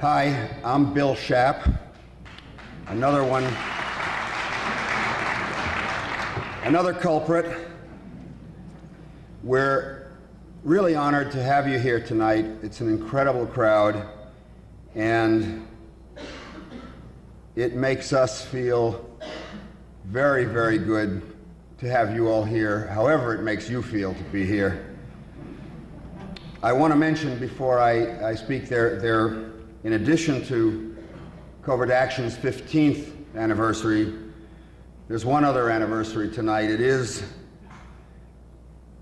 Hi, I'm Bill Schaap. Another culprit. We're really honored to have you here tonight. It's an incredible crowd, and it makes us feel very, very good to have you all here, however it makes you feel to be here. I want to mention before I speak, there, in addition to Covert Action's 15th anniversary, there's one other anniversary tonight. It is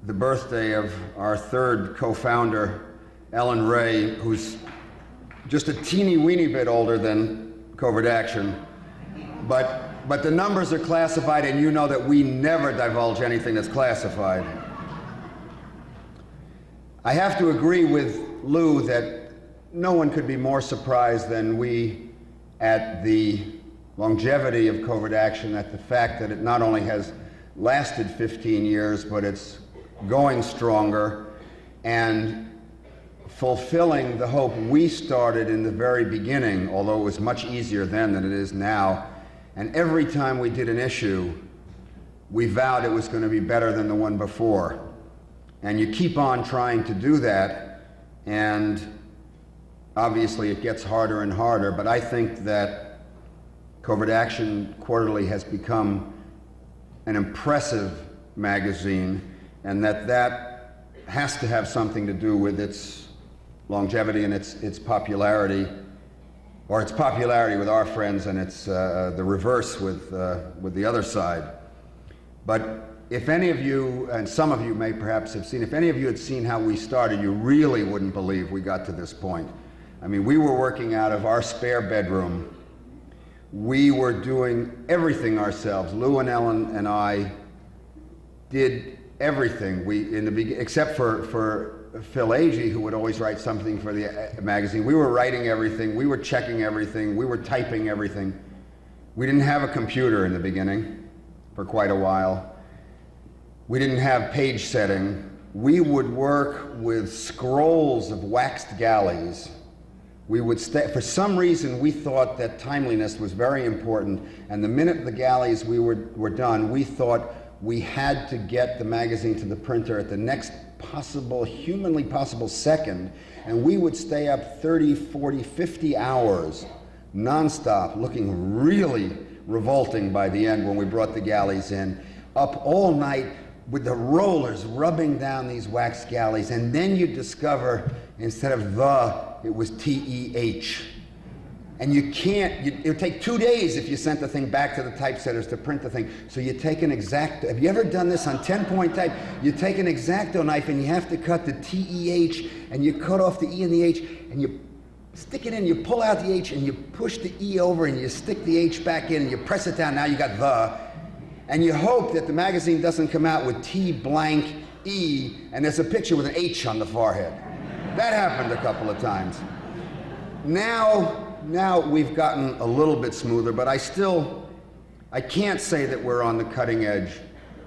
the birthday of our third co-founder, Ellen Ray, who's just a teeny weeny bit older than Covert Action. But the numbers are classified, and you know that we never divulge anything that's classified. I have to agree with Lou that no one could be more surprised than we at the longevity of Covert Action, at the fact that it not only has lasted 15 years, but it's going stronger and fulfilling the hope we started in the very beginning, although it was much easier then than it is now. And every time we did an issue, we vowed it was going to be better than the one before. And you keep on trying to do that, and obviously it gets harder and harder, but I think that Covert Action Quarterly has become an impressive magazine, and that has to have something to do with its longevity and its popularity, or its popularity with our friends, and its the reverse with the other side. But if any of you, and some of you may perhaps have seen, if any of you had seen how we started, you really wouldn't believe we got to this point. I mean, we were working out of our spare bedroom. We were doing everything ourselves. Lou and Ellen and I did everything. Except for Phil Agee, who would always write something for the magazine. We were writing everything. We were checking everything. We were typing everything. We didn't have a computer in the beginning for quite a while. We didn't have page setting. We would work with scrolls of waxed galleys. We would for some reason, we thought that timeliness was very important, and the minute the galleys were done, we thought we had to get the magazine to the printer at the next humanly possible second, and we would stay up 30, 40, 50 hours nonstop, looking really revolting by the end when we brought the galleys in, up all night with the rollers rubbing down these wax galleys, and then you discover instead of it was T-E-H. And it would take 2 days if you sent the thing back to the typesetters to print the thing. So you take an X-Acto, have you ever done this on 10-point type? You take an X-Acto knife and you have to cut the T-E-H, and you cut off the E and the H, and you stick it in, you pull out the H, and you push the E over, and you stick the H back in, and you press it down, now you got the. And you hope that the magazine doesn't come out with T blank E, and there's a picture with an H on the forehead. That happened a couple of times. Now we've gotten a little bit smoother, but I can't say that we're on the cutting edge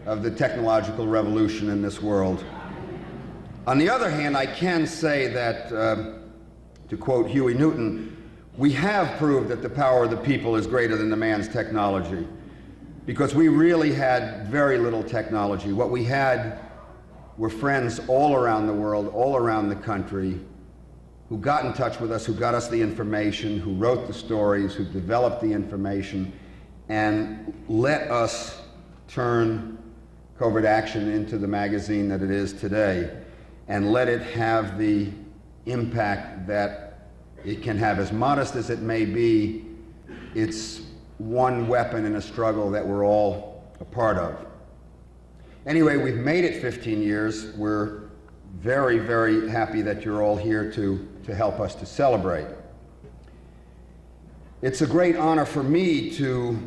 of the technological revolution in this world. On the other hand, I can say that, to quote Huey Newton, we have proved that the power of the people is greater than the man's technology. Because we really had very little technology. What we had were friends all around the world, all around the country, who got in touch with us, who got us the information, who wrote the stories, who developed the information, and let us turn Covert Action into the magazine that it is today, and let it have the impact that it can have. As modest as it may be, it's one weapon in a struggle that we're all a part of. Anyway, we've made it 15 years. We're very, very happy that you're all here to help us to celebrate. It's a great honor for me to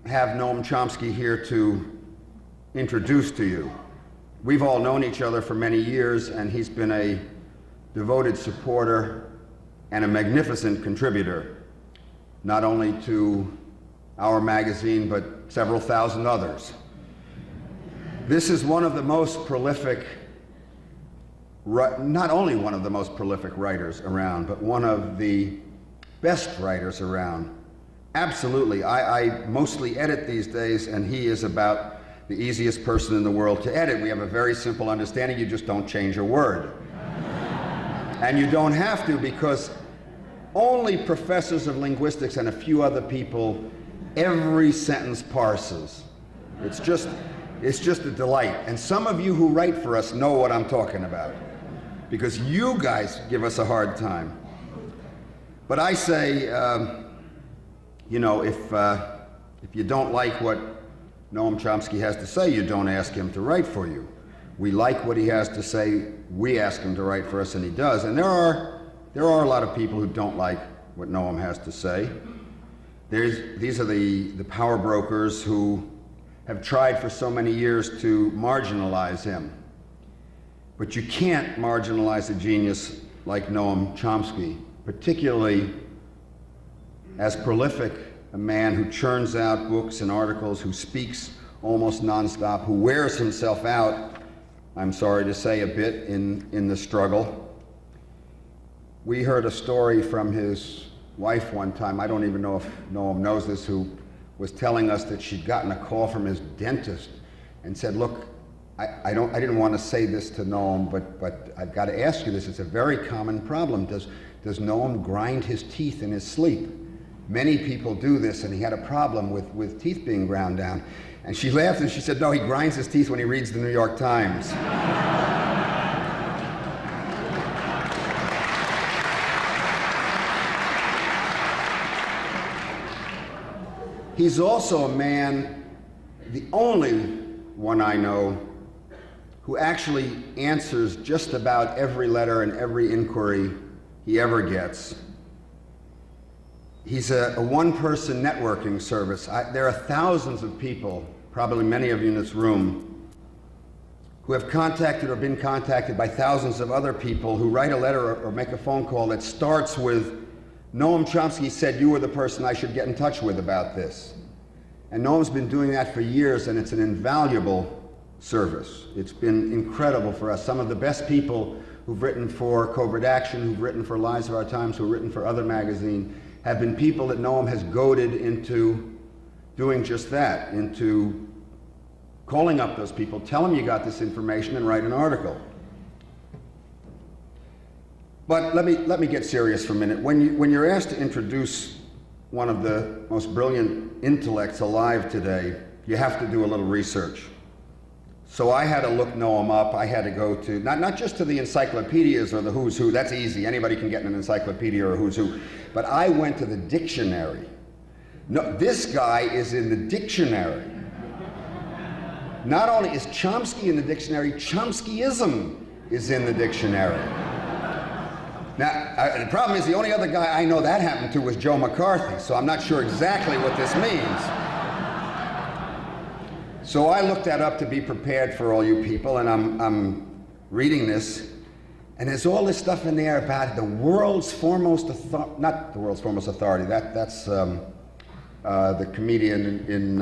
have Noam Chomsky here to introduce to you. We've all known each other for many years, and he's been a devoted supporter and a magnificent contributor, not only to our magazine, but several thousand others. This is one of the most prolific, not only one of the most prolific writers around, but one of the best writers around. Absolutely. I mostly edit these days, and he is about the easiest person in the world to edit. We have a very simple understanding. You just don't change a word. And you don't have to, because only professors of linguistics and a few other people, every sentence parses. It's just a delight. And some of you who write for us know what I'm talking about, because you guys give us a hard time. But I say, you know, if you don't like what Noam Chomsky has to say, you don't ask him to write for you. We like what he has to say, we ask him to write for us, and he does. And there are a lot of people who don't like what Noam has to say. These are the power brokers who have tried for so many years to marginalize him. But you can't marginalize a genius like Noam Chomsky, particularly as prolific a man who churns out books and articles, who speaks almost nonstop, who wears himself out, I'm sorry to say, a bit in the struggle. We heard a story from his wife one time, I don't even know if Noam knows this, who was telling us that she'd gotten a call from his dentist and said, look, I didn't want to say this to Noam, but I've got to ask you this. It's a very common problem. Does Noam grind his teeth in his sleep? Many people do this, and he had a problem with teeth being ground down. And she laughed and she said, no, he grinds his teeth when he reads the New York Times. He's also a man, the only one I know, who actually answers just about every letter and every inquiry he ever gets. He's a one-person networking service. There are thousands of people, probably many of you in this room, who have contacted or been contacted by thousands of other people who write a letter or make a phone call that starts with, Noam Chomsky said you were the person I should get in touch with about this. And Noam's been doing that for years, and it's an invaluable service. It's been incredible for us. Some of the best people who've written for Covert Action, who've written for Lives of Our Times, who've written for other magazines, have been people that Noam has goaded into doing just that, into calling up those people, tell them you got this information, and write an article. But let me get serious for a minute. When you're asked to introduce one of the most brilliant intellects alive today, you have to do a little research. So I had to look Noam up. I had to go to, not just to the encyclopedias or the who's who, that's easy. Anybody can get in an encyclopedia or who's who. But I went to the dictionary. No, this guy is in the dictionary. Not only is Chomsky in the dictionary, Chomskyism is in the dictionary. Now, the problem is the only other guy I know that happened to was Joe McCarthy, so I'm not sure exactly what this means. So I looked that up to be prepared for all you people, and I'm reading this, and there's all this stuff in there about the world's foremost authority, not the world's foremost authority, that's the comedian in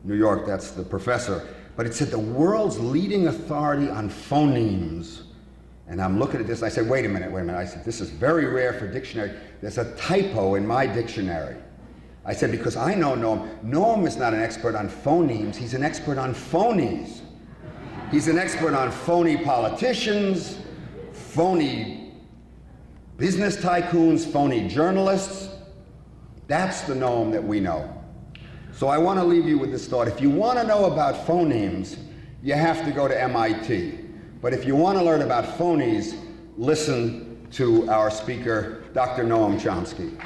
New York, that's the professor, but it said the world's leading authority on phonemes. And I'm looking at this, and I said, wait a minute. I said, this is very rare for dictionary. There's a typo in my dictionary. I said, because I know Noam. Noam is not an expert on phonemes, he's an expert on phonies. He's an expert on phony politicians, phony business tycoons, phony journalists. That's the Noam that we know. So I want to leave you with this thought. If you want to know about phonemes, you have to go to MIT. But if you want to learn about phonies, listen to our speaker, Dr. Noam Chomsky.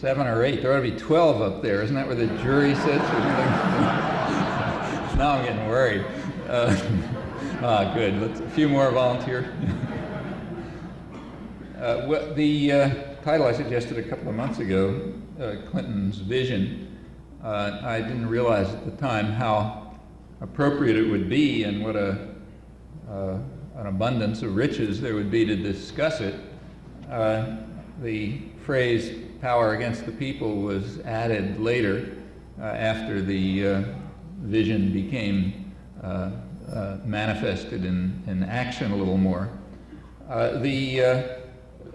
7 or 8. There ought to be 12 up there. Isn't that where the jury sits? Now I'm getting worried. Good. A few more volunteer. The title I suggested a couple of months ago, Clinton's Vision, I didn't realize at the time how appropriate it would be and what an abundance of riches there would be to discuss it. The phrase "power against the people" was added later after the vision became manifested in action a little more. The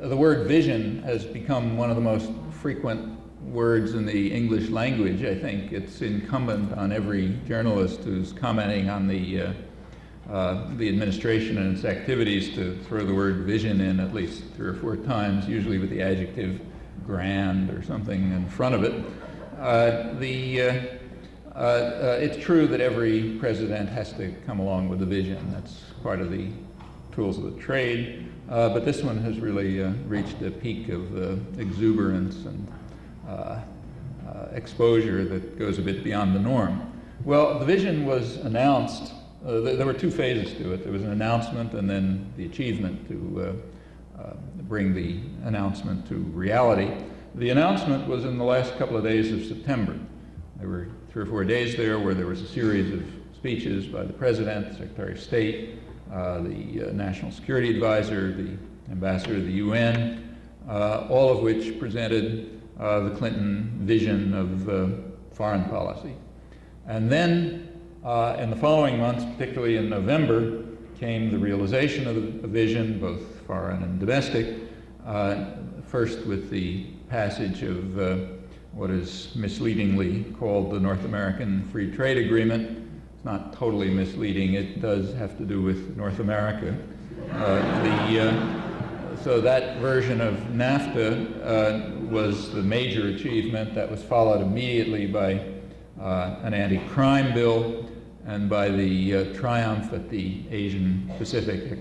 word vision has become one of the most frequent words in the English language. I think it's incumbent on every journalist who's commenting on the administration and its activities to throw the word vision in at least 3 or 4 times, usually with the adjective grand or something in front of it. It's true that every president has to come along with a vision. That's part of the tools of the trade. But this one has really reached a peak of exuberance and exposure that goes a bit beyond the norm. Well, the vision was announced. There were 2 phases to it. There was an announcement and then the achievement to bring the announcement to reality. The announcement was in the last couple of days of September. There were 3 or 4 days there where there was a series of speeches by the President, the Secretary of State, the National Security Advisor, the Ambassador to the UN, all of which presented the Clinton vision of foreign policy. And then in the following months, particularly in November, came the realization of the vision, both foreign and domestic, first with the passage of what is misleadingly called the North American Free Trade Agreement. It's not totally misleading. It does have to do with North America. So that version of NAFTA was the major achievement. That was followed immediately by an anti-crime bill and by the triumph at the Asian Pacific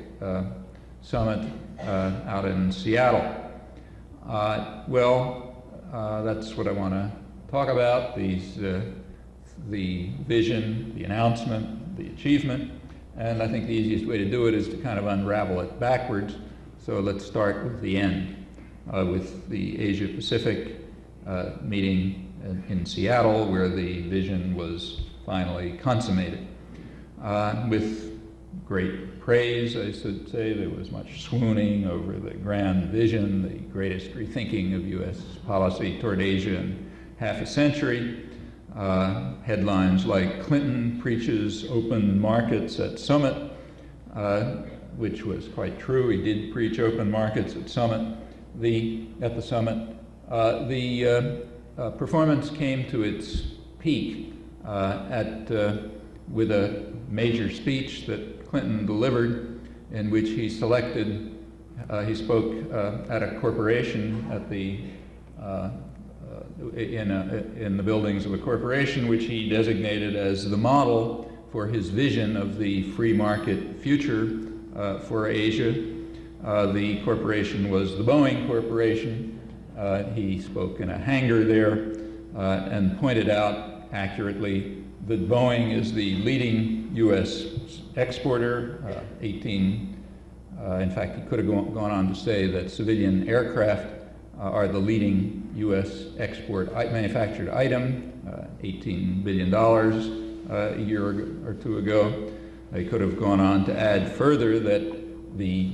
Summit out in Seattle. That's what I want to talk about, the vision, the announcement, the achievement, and I think the easiest way to do it is to kind of unravel it backwards. So let's start with the end, with the Asia Pacific meeting in Seattle, where the vision was finally consummated. With great praise, I should say. There was much swooning over the grand vision, the greatest rethinking of U.S. policy toward Asia in half a century. Headlines like "Clinton preaches open markets at summit," which was quite true. He did preach open markets at the summit. The performance came to its peak with a major speech that Clinton delivered, in which he spoke at a corporation in the buildings of a corporation which he designated as the model for his vision of the free market future for Asia. The corporation was the Boeing Corporation. He spoke in a hangar there and pointed out accurately that Boeing is the leading U.S. exporter. In fact, he could have gone on to say that civilian aircraft are the leading U.S. export manufactured item, $18 billion a year or 2 ago. They could have gone on to add further that the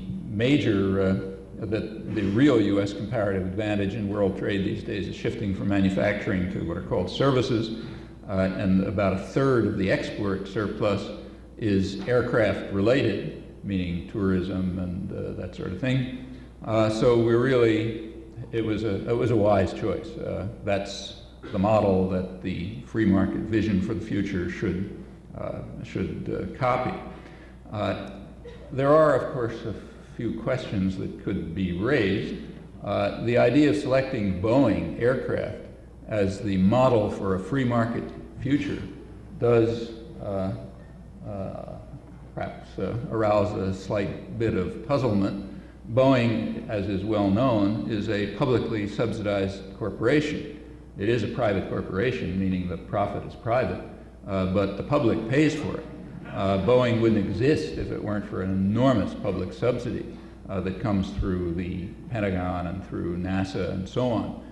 real U.S. comparative advantage in world trade these days is shifting from manufacturing to what are called services, and about 1/3 of the export surplus is aircraft related, meaning tourism and that sort of thing. So it was a wise choice. That's the model that the free market vision for the future should copy. There are, of course, a few questions that could be raised. The idea of selecting Boeing aircraft as the model for a free market future does perhaps arouse a slight bit of puzzlement. Boeing, as is well known, is a publicly subsidized corporation. It is a private corporation, meaning the profit is private, but the public pays for it. Boeing wouldn't exist if it weren't for an enormous public subsidy that comes through the Pentagon and through NASA and so on.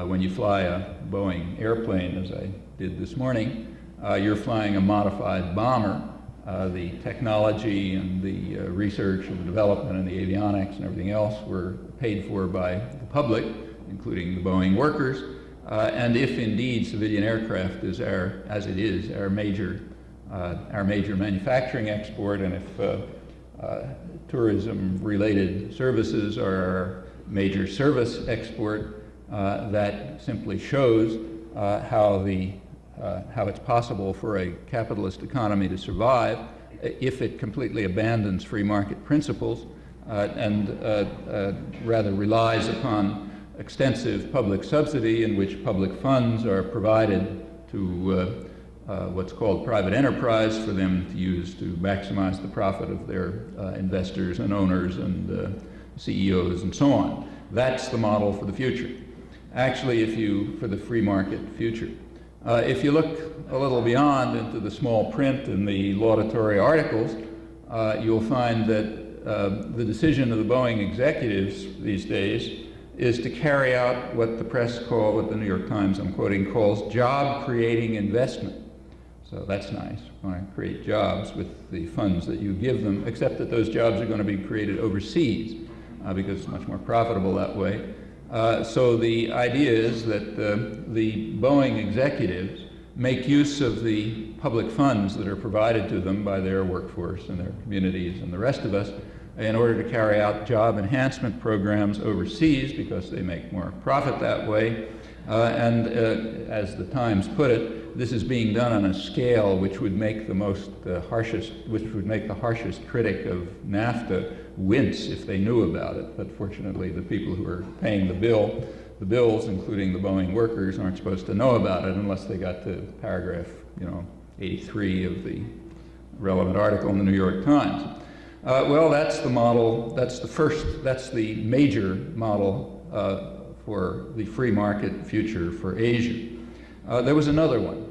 When you fly a Boeing airplane, as I did this morning, you're flying a modified bomber. The technology and the research and the development and the avionics and everything else were paid for by the public, including the Boeing workers. And if indeed civilian aircraft is our major manufacturing export, and if tourism-related services are our major service export, that simply shows how it's possible for a capitalist economy to survive if it completely abandons free market principles and rather relies upon extensive public subsidy in which public funds are provided to what's called private enterprise for them to use to maximize the profit of their investors and owners and CEOs and so on. That's the model for the future. Actually, for the free market future. If you look a little beyond into the small print in the laudatory articles, you'll find that the decision of the Boeing executives these days is to carry out what the press what the New York Times, I'm quoting, calls job-creating investment. So that's nice. You want to create jobs with the funds that you give them, except that those jobs are going to be created overseas because it's much more profitable that way. So the idea is that the Boeing executives make use of the public funds that are provided to them by their workforce and their communities and the rest of us in order to carry out job enhancement programs overseas because they make more profit that way. And as the Times put it, this is being done on a scale which would make the harshest critic of NAFTA wince if they knew about it. But fortunately, the people who are paying the bills, including the Boeing workers, aren't supposed to know about it unless they got to paragraph, 83 of the relevant article in the New York Times. Well, that's the model. That's the major model for the free market future for Asia. There was another one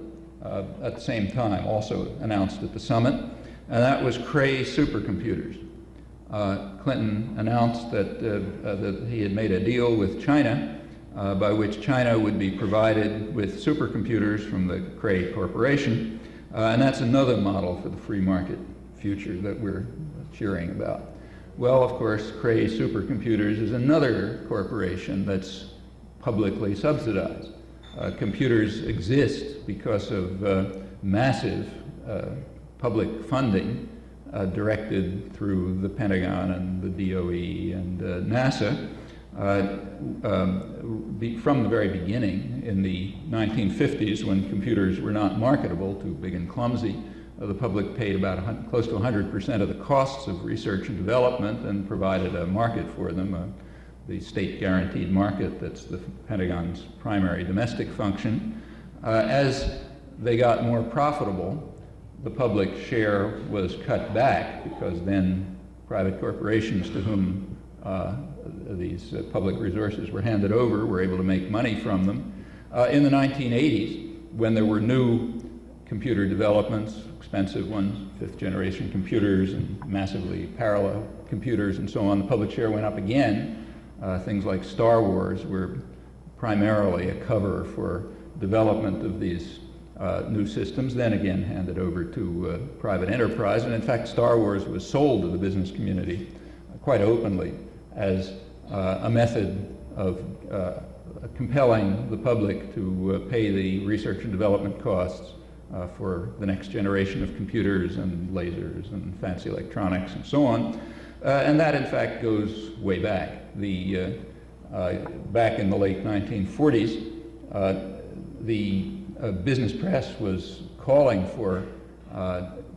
at the same time, also announced at the summit, and that was Cray supercomputers. Clinton announced that he had made a deal with China by which China would be provided with supercomputers from the Cray Corporation, and that's another model for the free market future that we're cheering about. Well, of course, Cray Supercomputers is another corporation that's publicly subsidized. Computers exist because of massive public funding directed through the Pentagon and the DOE and NASA from the very beginning in the 1950s when computers were not marketable, too big and clumsy. The public paid about close to 100% of the costs of research and development and provided a market for them, the state-guaranteed market that's the Pentagon's primary domestic function. As they got more profitable, the public share was cut back because then private corporations to whom these public resources were handed over were able to make money from them. In the 1980s, when there were new computer developments, expensive ones, fifth-generation computers and massively parallel computers and so on, the public share went up again. Things like Star Wars were primarily a cover for development of these new systems, then again handed over to private enterprise. And in fact, Star Wars was sold to the business community quite openly as a method of compelling the public to pay the research and development costs for the next generation of computers and lasers and fancy electronics and so on. And that, in fact, goes way back. Back in the late 1940s, the business press was calling for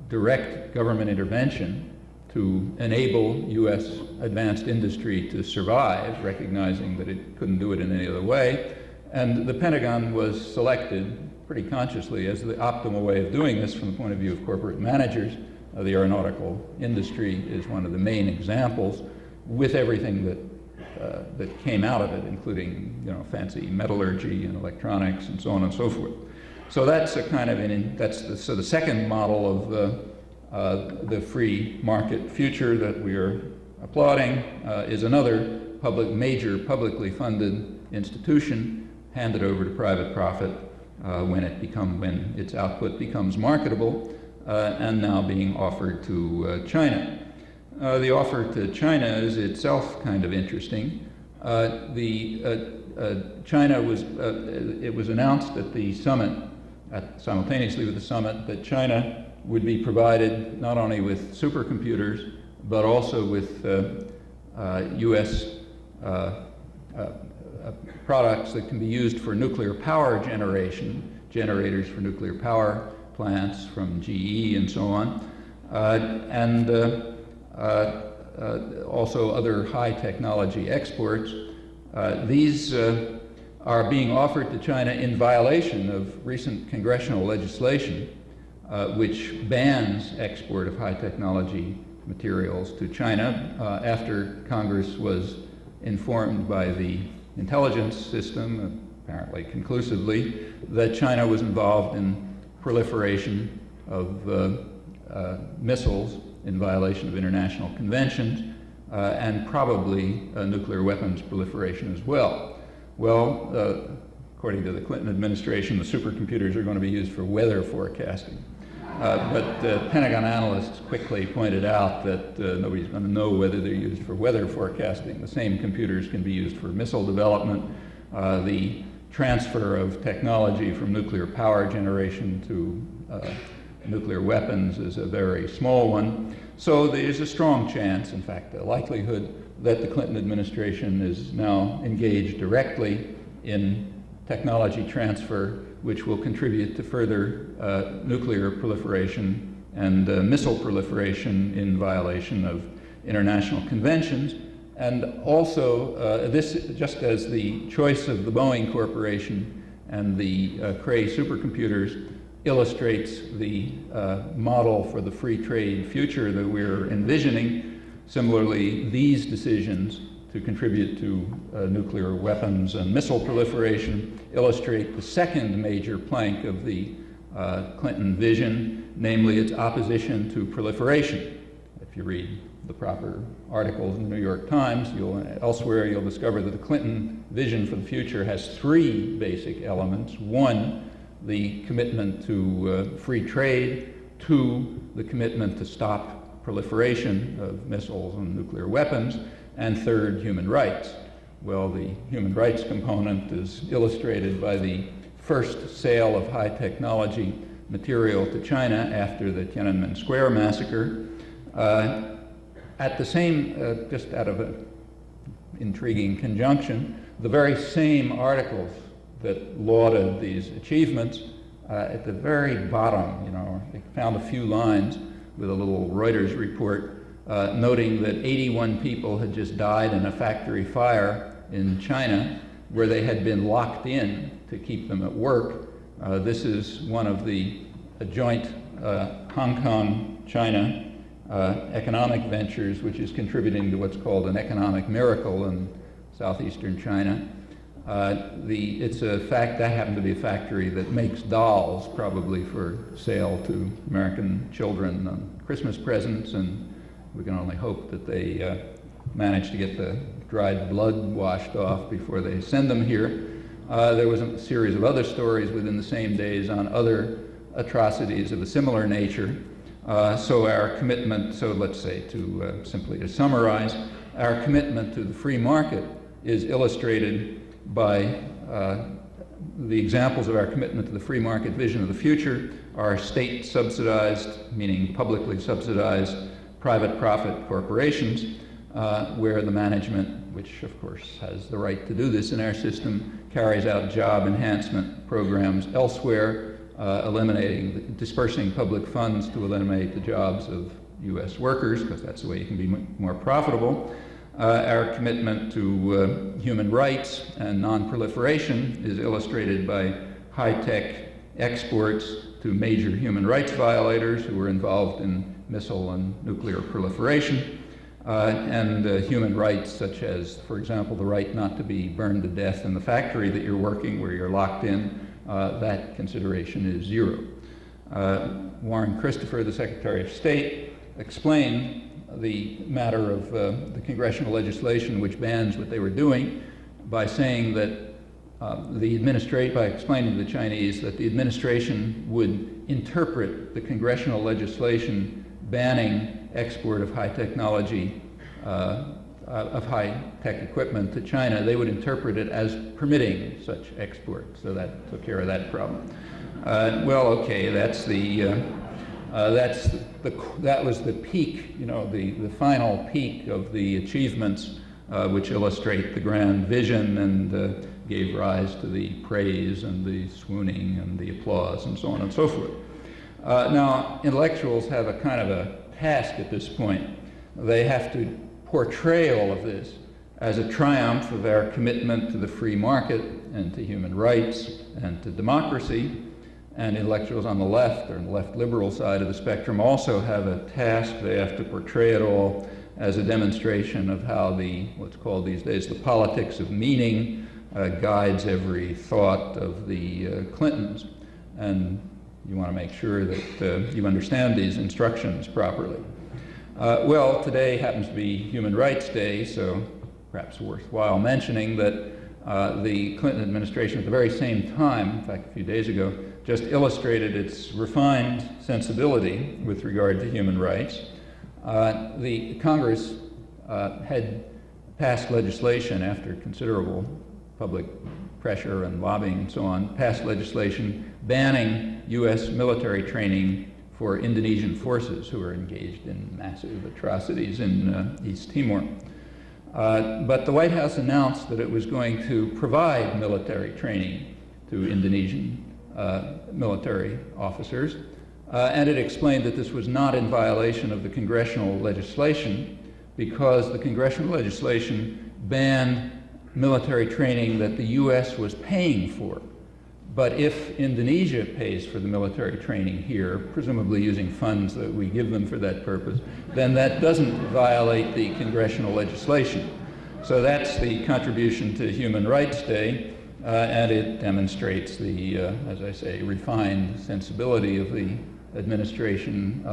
direct government intervention to enable U.S. advanced industry to survive, recognizing that it couldn't do it in any other way. And the Pentagon was selected pretty consciously as the optimal way of doing this from the point of view of corporate managers. The aeronautical industry is one of the main examples with everything that came out of it, including fancy metallurgy and electronics and so on and so forth. So that's a kind of so the second model of the free market future that we are applauding is another major publicly funded institution handed over to private profit when its output becomes marketable, and now being offered to China. The offer to China is itself kind of interesting. China it was announced at the summit, simultaneously with the summit, that China would be provided not only with supercomputers, but also with U.S. Products that can be used for nuclear power generation, generators for nuclear power plants from GE and so on, and also other high technology exports. These are being offered to China in violation of recent congressional legislation which bans export of high technology materials to China after Congress was informed by the intelligence system, apparently conclusively, that China was involved in proliferation of missiles in violation of international conventions, and probably nuclear weapons proliferation as well. Well, according to the Clinton administration, the supercomputers are going to be used for weather forecasting. But Pentagon analysts quickly pointed out that nobody's going to know whether they're used for weather forecasting. The same computers can be used for missile development. The transfer of technology from nuclear power generation to nuclear weapons is a very small one. So there's a strong chance, in fact, a likelihood, that the Clinton administration is now engaged directly in technology transfer, which will contribute to further nuclear proliferation and missile proliferation in violation of international conventions. And also, this, just as the choice of the Boeing Corporation and the Cray supercomputers illustrates the model for the free trade future that we're envisioning, similarly, these decisions to contribute to nuclear weapons and missile proliferation illustrate the second major plank of the Clinton vision, namely its opposition to proliferation. If you read the proper articles in the New York Times, elsewhere you'll discover that the Clinton vision for the future has three basic elements. One, the commitment to free trade. Two, the commitment to stop proliferation of missiles and nuclear weapons. And third, human rights. Well, the human rights component is illustrated by the first sale of high technology material to China after the Tiananmen Square massacre. At the same, just out of an intriguing conjunction, the very same articles that lauded these achievements, at the very bottom, they found a few lines with a little Reuters report noting that 81 people had just died in a factory fire in China where they had been locked in to keep them at work. This is one of the joint Hong Kong-China economic ventures, which is contributing to what's called an economic miracle in southeastern China. It's a fact that happened to be a factory that makes dolls, probably for sale to American children on Christmas presents, and we can only hope that they manage to get the dried blood washed off before they send them here. There was a series of other stories within the same days on other atrocities of a similar nature. So our commitment, let's say simply to summarize, our commitment to the free market is illustrated by the examples of our commitment to the free market vision of the future are state subsidized, meaning publicly subsidized, private profit corporations, where the management, which of course has the right to do this in our system, carries out job enhancement programs elsewhere, dispersing public funds to eliminate the jobs of U.S. workers, because that's the way you can be more profitable. Our commitment to human rights and non-proliferation is illustrated by high-tech exports to major human rights violators who were involved in missile and nuclear proliferation. and human rights such as, for example, the right not to be burned to death in the factory that you're working where you're locked in, that consideration is zero. Warren Christopher, the Secretary of State, explained the matter of the congressional legislation which bans what they were doing by saying that by explaining to the Chinese that the administration would interpret the congressional legislation banning export of high technology, of high-tech equipment to China, they would interpret it as permitting such export. So that took care of that problem. Well, okay, that was the peak, the final peak of the achievements which illustrate the grand vision and gave rise to the praise and the swooning and the applause and so on and so forth. Now, intellectuals have a kind of a task at this point. They have to portray all of this as a triumph of our commitment to the free market and to human rights and to democracy. And intellectuals on the left, or on the left liberal side of the spectrum, also have a task. They have to portray it all as a demonstration of how what's called these days the politics of meaning guides every thought of the Clintons. And you want to make sure that you understand these instructions properly. Well, today happens to be Human Rights Day, so perhaps worthwhile mentioning that the Clinton administration at the very same time, in fact a few days ago, just illustrated its refined sensibility with regard to human rights. The Congress had passed legislation after considerable public pressure and lobbying and so on, passed legislation banning U.S. military training for Indonesian forces who are engaged in massive atrocities in East Timor. But the White House announced that it was going to provide military training to Indonesian military officers, and it explained that this was not in violation of the congressional legislation because the congressional legislation banned military training that the U.S. was paying for. But if Indonesia pays for the military training here, presumably using funds that we give them for that purpose, then that doesn't violate the congressional legislation. So that's the contribution to Human Rights Day, and it demonstrates the, as I say, refined sensibility of the administration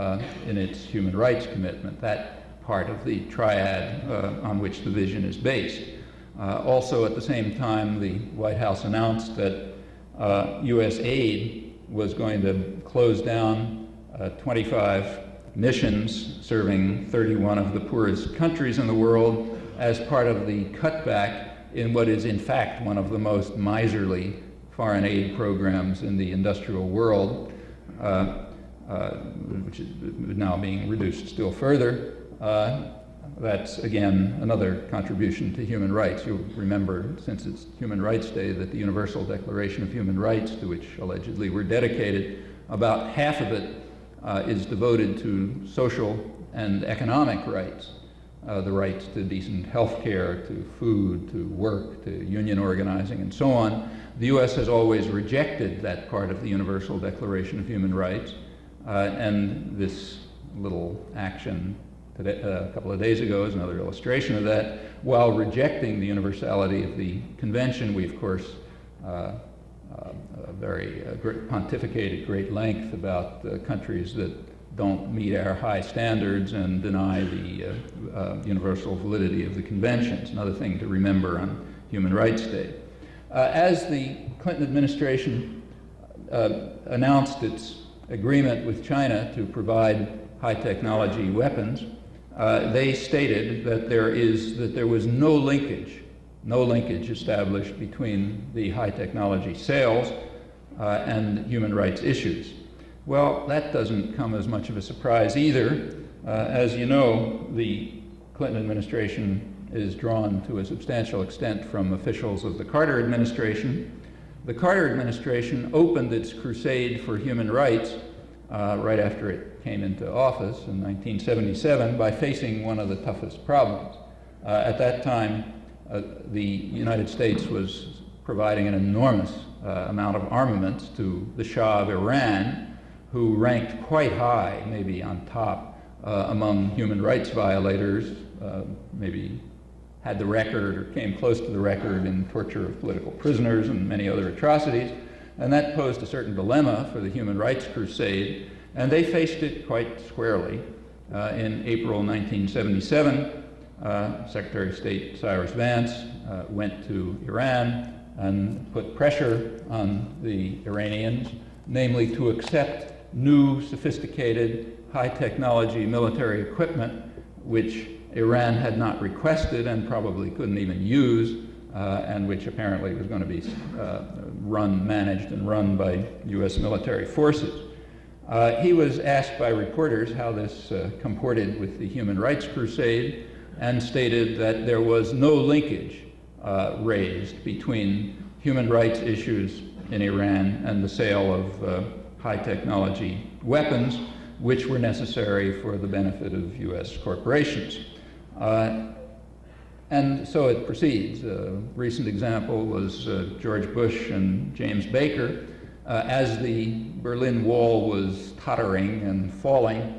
in its human rights commitment, that part of the triad on which the vision is based. Also, at the same time, the White House announced that U.S. aid was going to close down 25 missions serving 31 of the poorest countries in the world as part of the cutback in what is in fact one of the most miserly foreign aid programs in the industrial world, which is now being reduced still further. That's, again, another contribution to human rights. You'll remember, since it's Human Rights Day, that the Universal Declaration of Human Rights, to which allegedly we're dedicated, about half of it is devoted to social and economic rights, the rights to decent health care, to food, to work, to union organizing, and so on. The U.S. has always rejected that part of the Universal Declaration of Human Rights, and this little action a couple of days ago is another illustration of that. While rejecting the universality of the convention, we of course pontificate at great length about countries that don't meet our high standards and deny the universal validity of the convention. It's another thing to remember on Human Rights Day. As the Clinton administration announced its agreement with China to provide high technology weapons, they stated that there was no linkage established between the high technology sales and human rights issues. Well, that doesn't come as much of a surprise either. As you know, the Clinton administration is drawn to a substantial extent from officials of the Carter administration. The Carter administration opened its crusade for human rights right after it came into office in 1977 by facing one of the toughest problems. At that time, the United States was providing an enormous amount of armaments to the Shah of Iran, who ranked quite high, maybe on top, among human rights violators maybe had the record or came close to the record in torture of political prisoners and many other atrocities. And that posed a certain dilemma for the human rights crusade, and they faced it quite squarely. In April 1977, Secretary of State Cyrus Vance went to Iran and put pressure on the Iranians, namely to accept new, sophisticated, high-technology military equipment, which Iran had not requested and probably couldn't even use, and which apparently was going to be managed and run by U.S. military forces. He was asked by reporters how this comported with the human rights crusade, and stated that there was no linkage raised between human rights issues in Iran and the sale of high-technology weapons, which were necessary for the benefit of U.S. corporations. And so it proceeds. A recent example was George Bush and James Baker. As the Berlin Wall was tottering and falling,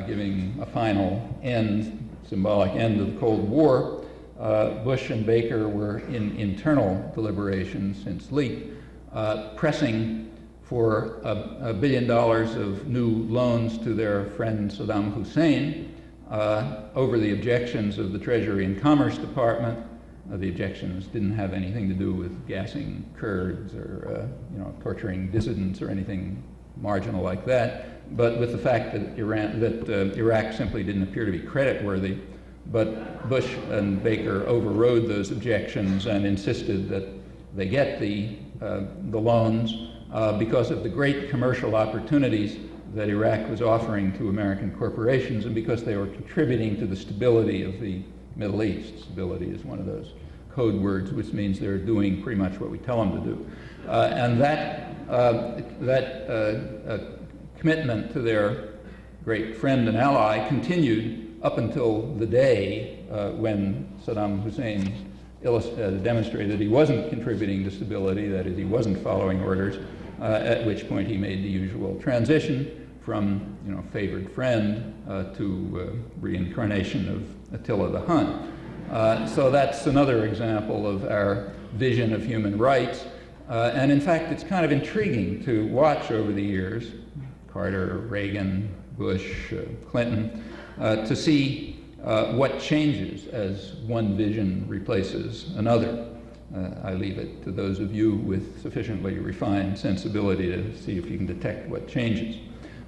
giving a final end, symbolic end of the Cold War, Bush and Baker were in internal deliberations since leaked, pressing for $1 billion of new loans to their friend Saddam Hussein over the objections of the Treasury and Commerce Department. The objections didn't have anything to do with gassing Kurds or torturing dissidents or anything marginal like that, but with the fact that Iraq simply didn't appear to be creditworthy. But Bush and Baker overrode those objections and insisted that they get the loans because of the great commercial opportunities that Iraq was offering to American corporations, and because they were contributing to the stability of the Middle East. Stability is one of those code words, which means they're doing pretty much what we tell them to do. And that commitment to their great friend and ally continued up until the day when Saddam Hussein demonstrated that he wasn't contributing to stability, that is, he wasn't following orders, at which point he made the usual transition from favored friend to reincarnation of Attila the Hun. So that's another example of our vision of human rights. And in fact, it's kind of intriguing to watch over the years, Carter, Reagan, Bush, Clinton, to see what changes as one vision replaces another. I leave it to those of you with sufficiently refined sensibility to see if you can detect what changes.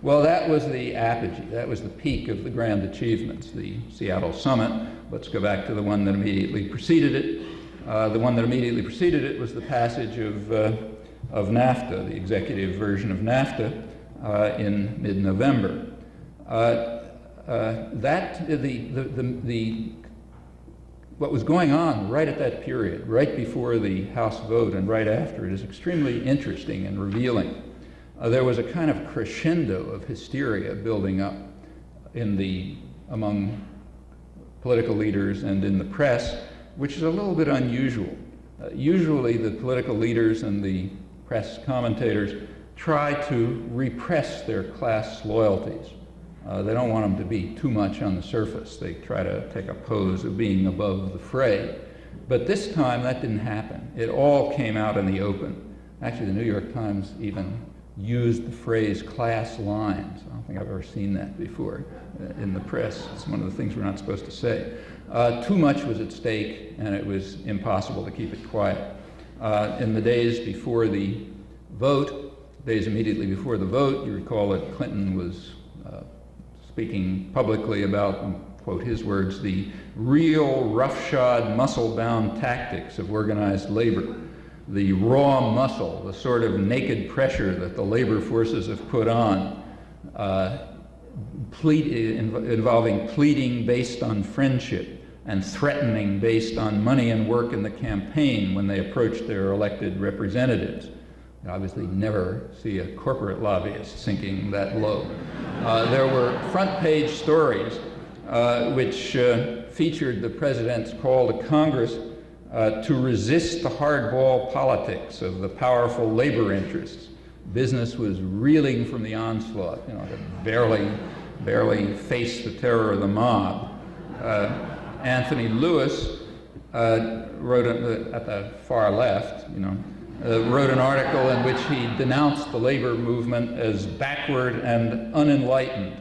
Well, that was the apogee. That was the peak of the grand achievements, the Seattle Summit. Let's go back to the one that immediately preceded it. The one that immediately preceded it was the passage of NAFTA, the executive version of NAFTA, in mid-November. What was going on right at that period, right before the House vote and right after it, is extremely interesting and revealing. There was a kind of crescendo of hysteria building up among political leaders and in the press, which is a little bit unusual. Usually the political leaders and the press commentators try to repress their class loyalties. They don't want them to be too much on the surface. They try to take a pose of being above the fray. But this time that didn't happen. It all came out in the open. Actually, the New York Times even used the phrase class lines. I don't think I've ever seen that before in the press. It's one of the things we're not supposed to say. Too much was at stake, and it was impossible to keep it quiet. In the days before the vote, days immediately before the vote, you recall that Clinton was speaking publicly about, quote his words, the real roughshod, muscle-bound tactics of organized labor, the raw muscle, the sort of naked pressure that the labor forces have put on, involving pleading based on friendship and threatening based on money and work in the campaign when they approach their elected representatives. You obviously never see a corporate lobbyist sinking that low. There were front page stories which featured the president's call to Congress to resist the hardball politics of the powerful labor interests. Business was reeling from the onslaught, could barely face the terror of the mob. Anthony Lewis wrote at the far left, wrote an article in which he denounced the labor movement as backward and unenlightened.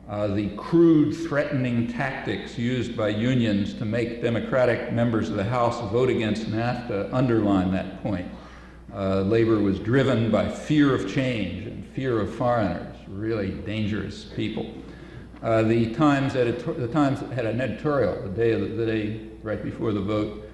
The crude, threatening tactics used by unions to make Democratic members of the House vote against NAFTA underline that point. Labor was driven by fear of change and fear of foreigners, really dangerous people. The Times had an editorial the day right before the vote,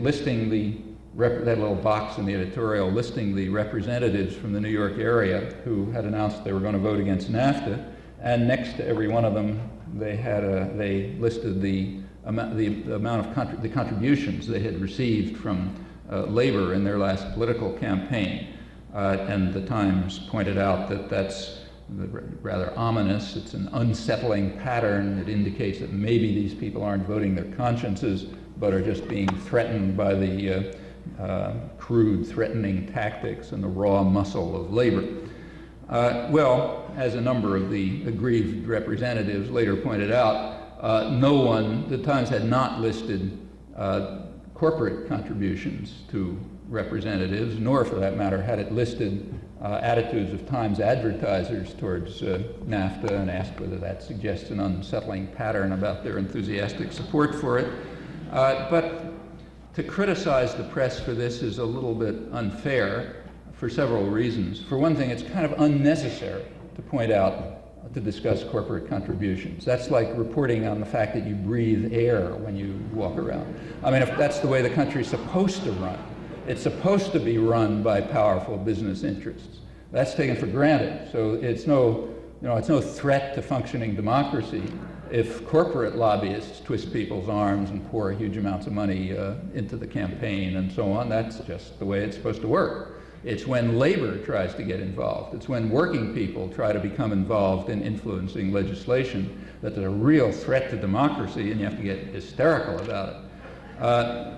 listing that little box in the editorial, listing the representatives from the New York area who had announced they were going to vote against NAFTA, and next to every one of them, they listed the amount of the contributions they had received from labor in their last political campaign. And the Times pointed out that that's rather ominous. It's an unsettling pattern. It indicates that maybe these people aren't voting their consciences, but are just being threatened by the crude, threatening tactics and the raw muscle of labor. Well, as a number of the aggrieved representatives later pointed out, the Times had not listed corporate contributions to representatives, nor for that matter had it listed attitudes of Times advertisers towards NAFTA, and asked whether that suggests an unsettling pattern about their enthusiastic support for it. But to criticize the press for this is a little bit unfair for several reasons. For one thing, it's kind of unnecessary to point out, to discuss corporate contributions. That's like reporting on the fact that you breathe air when you walk around. I mean, if that's the way the country's supposed to run, it's supposed to be run by powerful business interests. That's taken for granted. So it's no threat to functioning democracy if corporate lobbyists twist people's arms and pour huge amounts of money into the campaign and so on. That's just the way it's supposed to work. It's when labor tries to get involved. It's when working people try to become involved in influencing legislation that there's a real threat to democracy, and you have to get hysterical about it.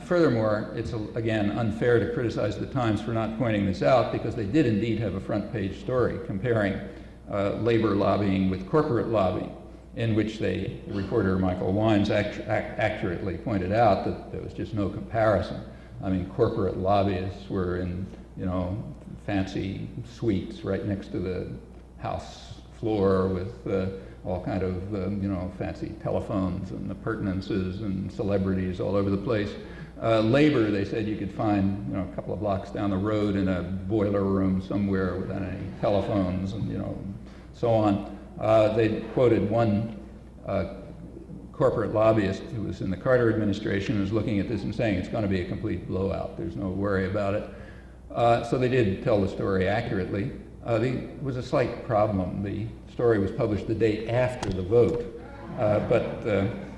Furthermore, it's, again, unfair to criticize the Times for not pointing this out, because they did indeed have a front-page story comparing labor lobbying with corporate lobbying, in which reporter Michael Wines accurately pointed out that there was just no comparison. I mean, corporate lobbyists were in, fancy suites right next to the House floor with all kind of, fancy telephones and appurtenances and celebrities all over the place. Labor, they said you could find, a couple of blocks down the road in a boiler room somewhere without any telephones and, so on. They quoted one corporate lobbyist who was in the Carter administration, was looking at this and saying it's going to be a complete blowout. There's no worry about it. So they did tell the story accurately. There was a slight problem. The story was published the day after the vote. But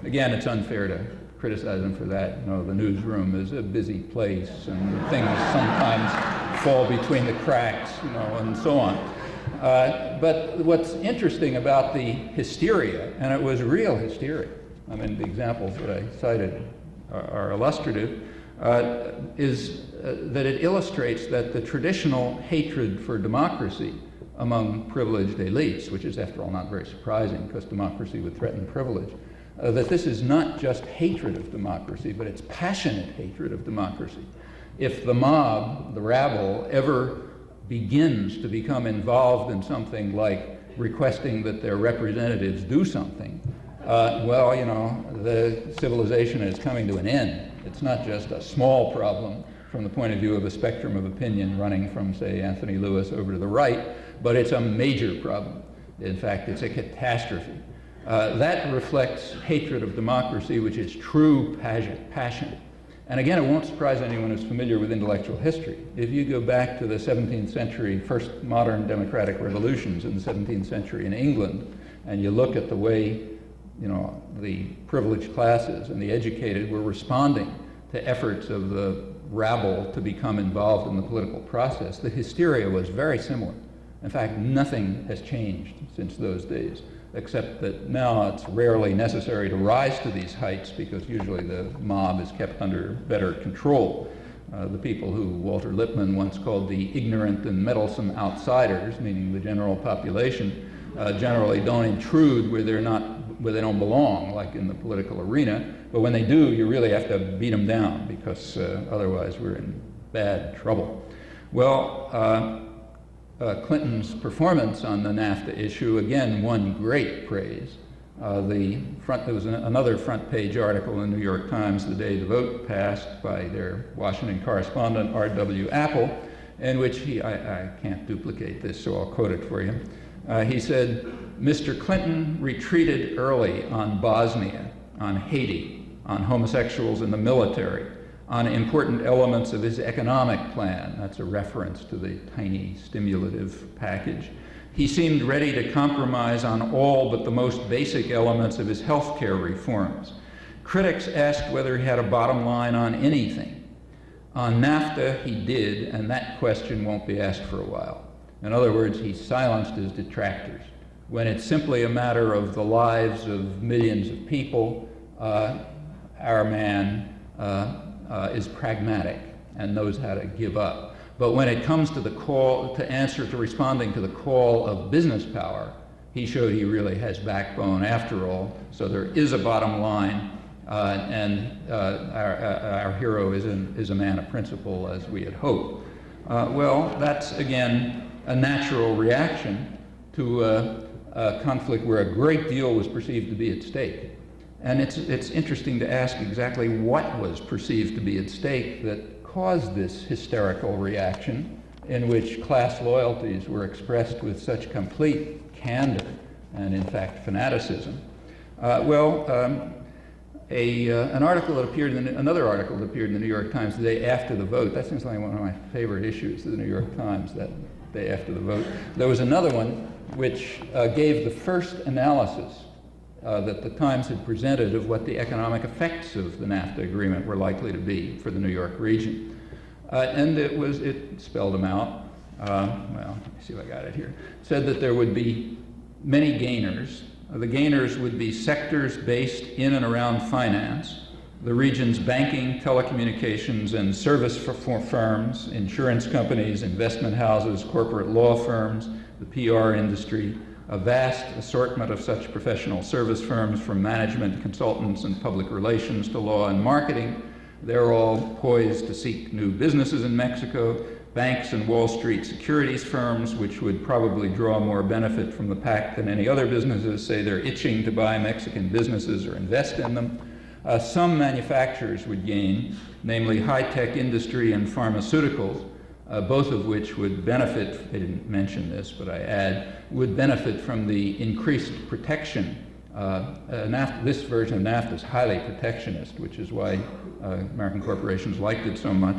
again, it's unfair to criticize them for that. The newsroom is a busy place, and things sometimes fall between the cracks, and so on. But what's interesting about the hysteria, and it was real hysteria, I mean, the examples that I cited are illustrative, is that it illustrates that the traditional hatred for democracy among privileged elites, which is, after all, not very surprising because democracy would threaten privilege, that this is not just hatred of democracy, but it's passionate hatred of democracy. If the mob, the rabble, ever begins to become involved in something like requesting that their representatives do something, the civilization is coming to an end. It's not just a small problem from the point of view of a spectrum of opinion running from, say, Anthony Lewis over to the right, but it's a major problem. In fact, it's a catastrophe. That reflects hatred of democracy, which is true passion. And again, it won't surprise anyone who's familiar with intellectual history. If you go back to the 17th century, first modern democratic revolutions in the 17th century in England, and you look at the way, the privileged classes and the educated were responding to efforts of the rabble to become involved in the political process, the hysteria was very similar. In fact, nothing has changed since those days, except that now it's rarely necessary to rise to these heights because usually the mob is kept under better control. The people who Walter Lippmann once called the ignorant and meddlesome outsiders, meaning the general population, generally don't intrude where they're not where they don't belong, like in the political arena. But when they do, you really have to beat them down, because otherwise we're in bad trouble. Well, Clinton's performance on the NAFTA issue, again, won great praise. There was another front page article in the New York Times the day the vote passed by their Washington correspondent, R.W. Apple, in which I can't duplicate this, so I'll quote it for you. He said, "Mr. Clinton retreated early on Bosnia, on Haiti, on homosexuals in the military, on important elements of his economic plan." That's a reference to the tiny stimulative package. "He seemed ready to compromise on all but the most basic elements of his health care reforms. Critics asked whether he had a bottom line on anything. On NAFTA, he did, and that question won't be asked for a while." In other words, he silenced his detractors. When it's simply a matter of the lives of millions of people, our man is pragmatic and knows how to give up. But when it comes to the call, to responding to the call of business power, he showed he really has backbone after all. So there is a bottom line, and our hero is a man of principle, as we had hoped. Well, that's again a natural reaction to a conflict where a great deal was perceived to be at stake. And it's interesting to ask exactly what was perceived to be at stake that caused this hysterical reaction, in which class loyalties were expressed with such complete candor and, in fact, fanaticism. Another article that appeared in the New York Times the day after the vote. That seems like one of my favorite issues of the New York Times, that day after the vote. There was another one which gave the first analysis that the Times had presented of what the economic effects of the NAFTA agreement were likely to be for the New York region. And it spelled them out. Well, let me see if I got it here. It said that there would be many gainers. The gainers would be sectors based in and around finance, the region's banking, telecommunications, and service firms, insurance companies, investment houses, corporate law firms, the PR industry, a vast assortment of such professional service firms, from management, consultants, and public relations to law and marketing. They're all poised to seek new businesses in Mexico. Banks and Wall Street securities firms, which would probably draw more benefit from the pact than any other businesses, say they're itching to buy Mexican businesses or invest in them. Some manufacturers would gain, namely high-tech industry and pharmaceuticals, both of which would benefit, they didn't mention this, but I add, would benefit from the increased protection. This version of NAFTA is highly protectionist, which is why American corporations liked it so much.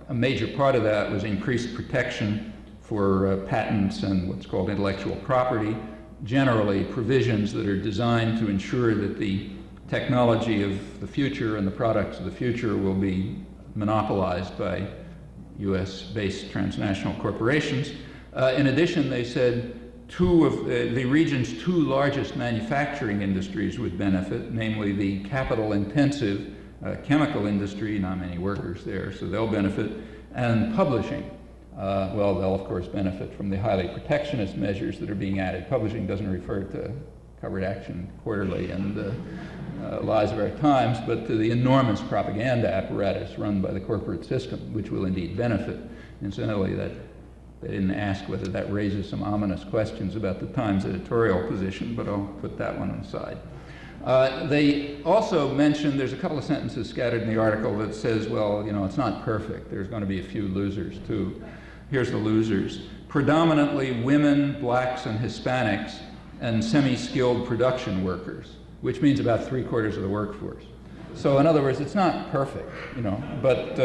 A major part of that was increased protection for patents and what's called intellectual property, generally provisions that are designed to ensure that the technology of the future and the products of the future will be monopolized by US-based transnational corporations. In addition, they said two of the region's two largest manufacturing industries would benefit, namely the capital-intensive chemical industry, not many workers there, so they'll benefit, and publishing. They'll of course benefit from the highly protectionist measures that are being added. Publishing doesn't refer to Covert Action, Quarterly, and Lies of Our Times, but to the enormous propaganda apparatus run by the corporate system, which will indeed benefit. Incidentally, that they didn't ask whether that raises some ominous questions about the Times editorial position, but I'll put that one aside. They also mentioned, there's a couple of sentences scattered in the article that says, well, you know, it's not perfect. There's going to be a few losers too. Here's the losers. Predominantly women, blacks, and Hispanics, and semi-skilled production workers, which means about 3/4 of the workforce. So in other words, it's not perfect, you know, but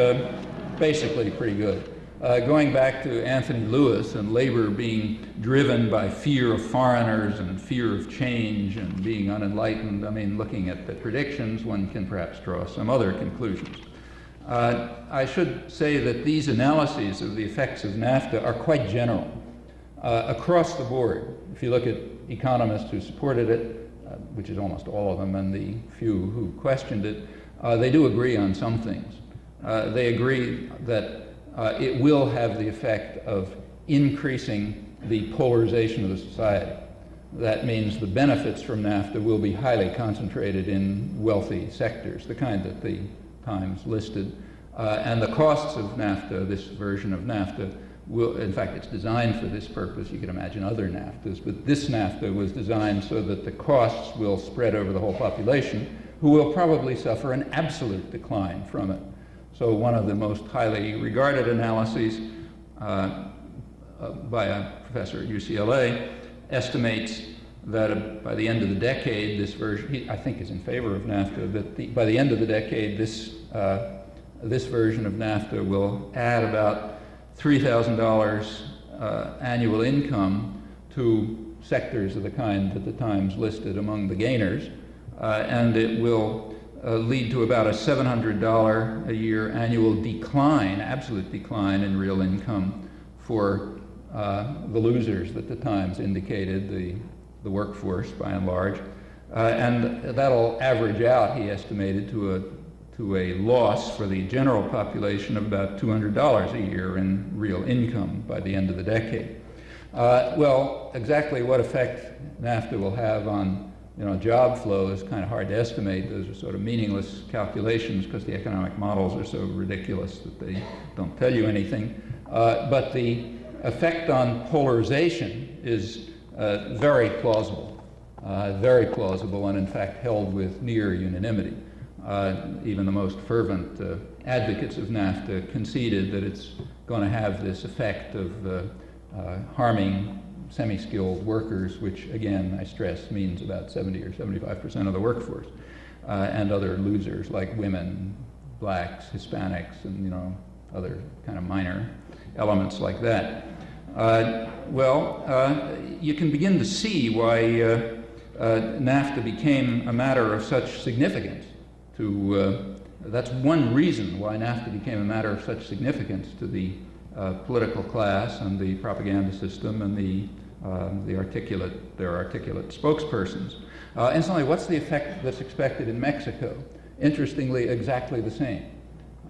basically pretty good. Going back to Anthony Lewis and labor being driven by fear of foreigners and fear of change and being unenlightened, I mean, looking at the predictions, one can perhaps draw some other conclusions. I should say that these analyses of the effects of NAFTA are quite general. Across the board, if you look at economists who supported it, which is almost all of them, and the few who questioned it, they do agree on some things. They agree that it will have the effect of increasing the polarization of the society. that means the benefits from NAFTA will be highly concentrated in wealthy sectors, the kind that the Times listed. And the costs of NAFTA, this version of NAFTA, will, in fact, it's designed for this purpose. You can imagine other NAFTAs, but this NAFTA was designed so that the costs will spread over the whole population, who will probably suffer an absolute decline from it. So one of the most highly regarded analyses by a professor at UCLA estimates that by the end of the decade, this version, he, I think, is in favor of NAFTA, that by the end of the decade, this version of NAFTA will add about $3,000 annual income to sectors of the kind that the Times listed among the gainers, and it will lead to about a $700 a year annual decline, absolute decline in real income for the losers that the Times indicated, the workforce by and large. And that'll average out, he estimated, to a loss for the general population of about $200 a year in real income by the end of the decade. Well, exactly what effect NAFTA will have on job flow is kind of hard to estimate. Those are sort of meaningless calculations because the economic models are so ridiculous that they don't tell you anything. But the effect on polarization is very plausible, and in fact held with near unanimity. Even the most fervent advocates of NAFTA conceded that it's going to have this effect of harming semi-skilled workers, which again, I stress, means about 70 or 75% of the workforce, and other losers like women, blacks, Hispanics, and other kind of minor elements like that. You can begin to see why NAFTA became a matter of such significance that's one reason why NAFTA became a matter of such significance to the political class and the propaganda system and their articulate spokespersons. Incidentally, what's the effect that's expected in Mexico? Interestingly, exactly the same.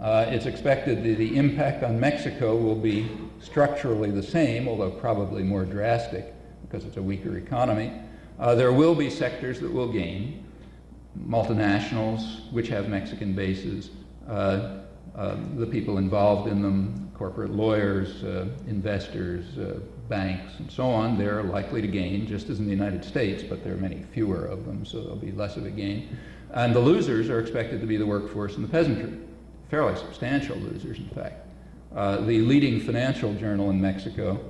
It's expected the impact on Mexico will be structurally the same, although probably more drastic because it's a weaker economy. There will be sectors that will gain. Multinationals, which have Mexican bases, the people involved in them, corporate lawyers, investors, banks, and so on, they're likely to gain, just as in the United States, but there are many fewer of them, so there'll be less of a gain. And the losers are expected to be the workforce and the peasantry, fairly substantial losers, in fact. The leading financial journal in Mexico,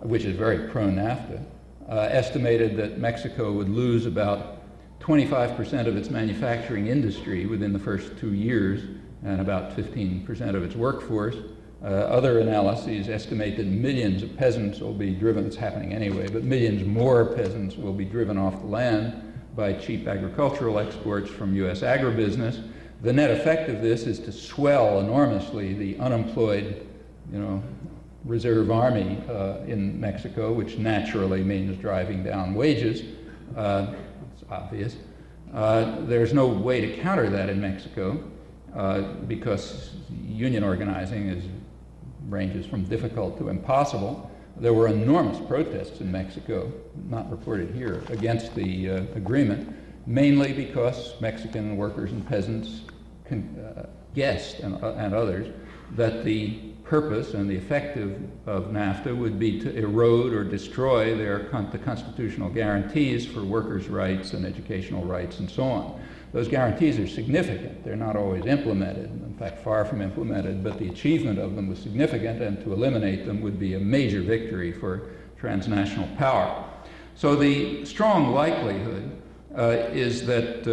which is very pro-NAFTA, estimated that Mexico would lose about 25% of its manufacturing industry within the first 2 years, and about 15% of its workforce. Other analyses estimate that millions of peasants will be driven, it's happening anyway, but millions more peasants will be driven off the land by cheap agricultural exports from U.S. agribusiness. The net effect of this is to swell enormously the unemployed, reserve army in Mexico, which naturally means driving down wages. It's obvious. There's no way to counter that in Mexico because union organizing ranges from difficult to impossible. There were enormous protests in Mexico, not reported here, against the agreement, mainly because Mexican workers and peasants guessed, and others, that the purpose and the effect of NAFTA would be to erode or destroy the constitutional guarantees for workers' rights and educational rights and so on. Those guarantees are significant. They're not always implemented, in fact, far from implemented, but the achievement of them was significant, and to eliminate them would be a major victory for transnational power. So the strong likelihood is that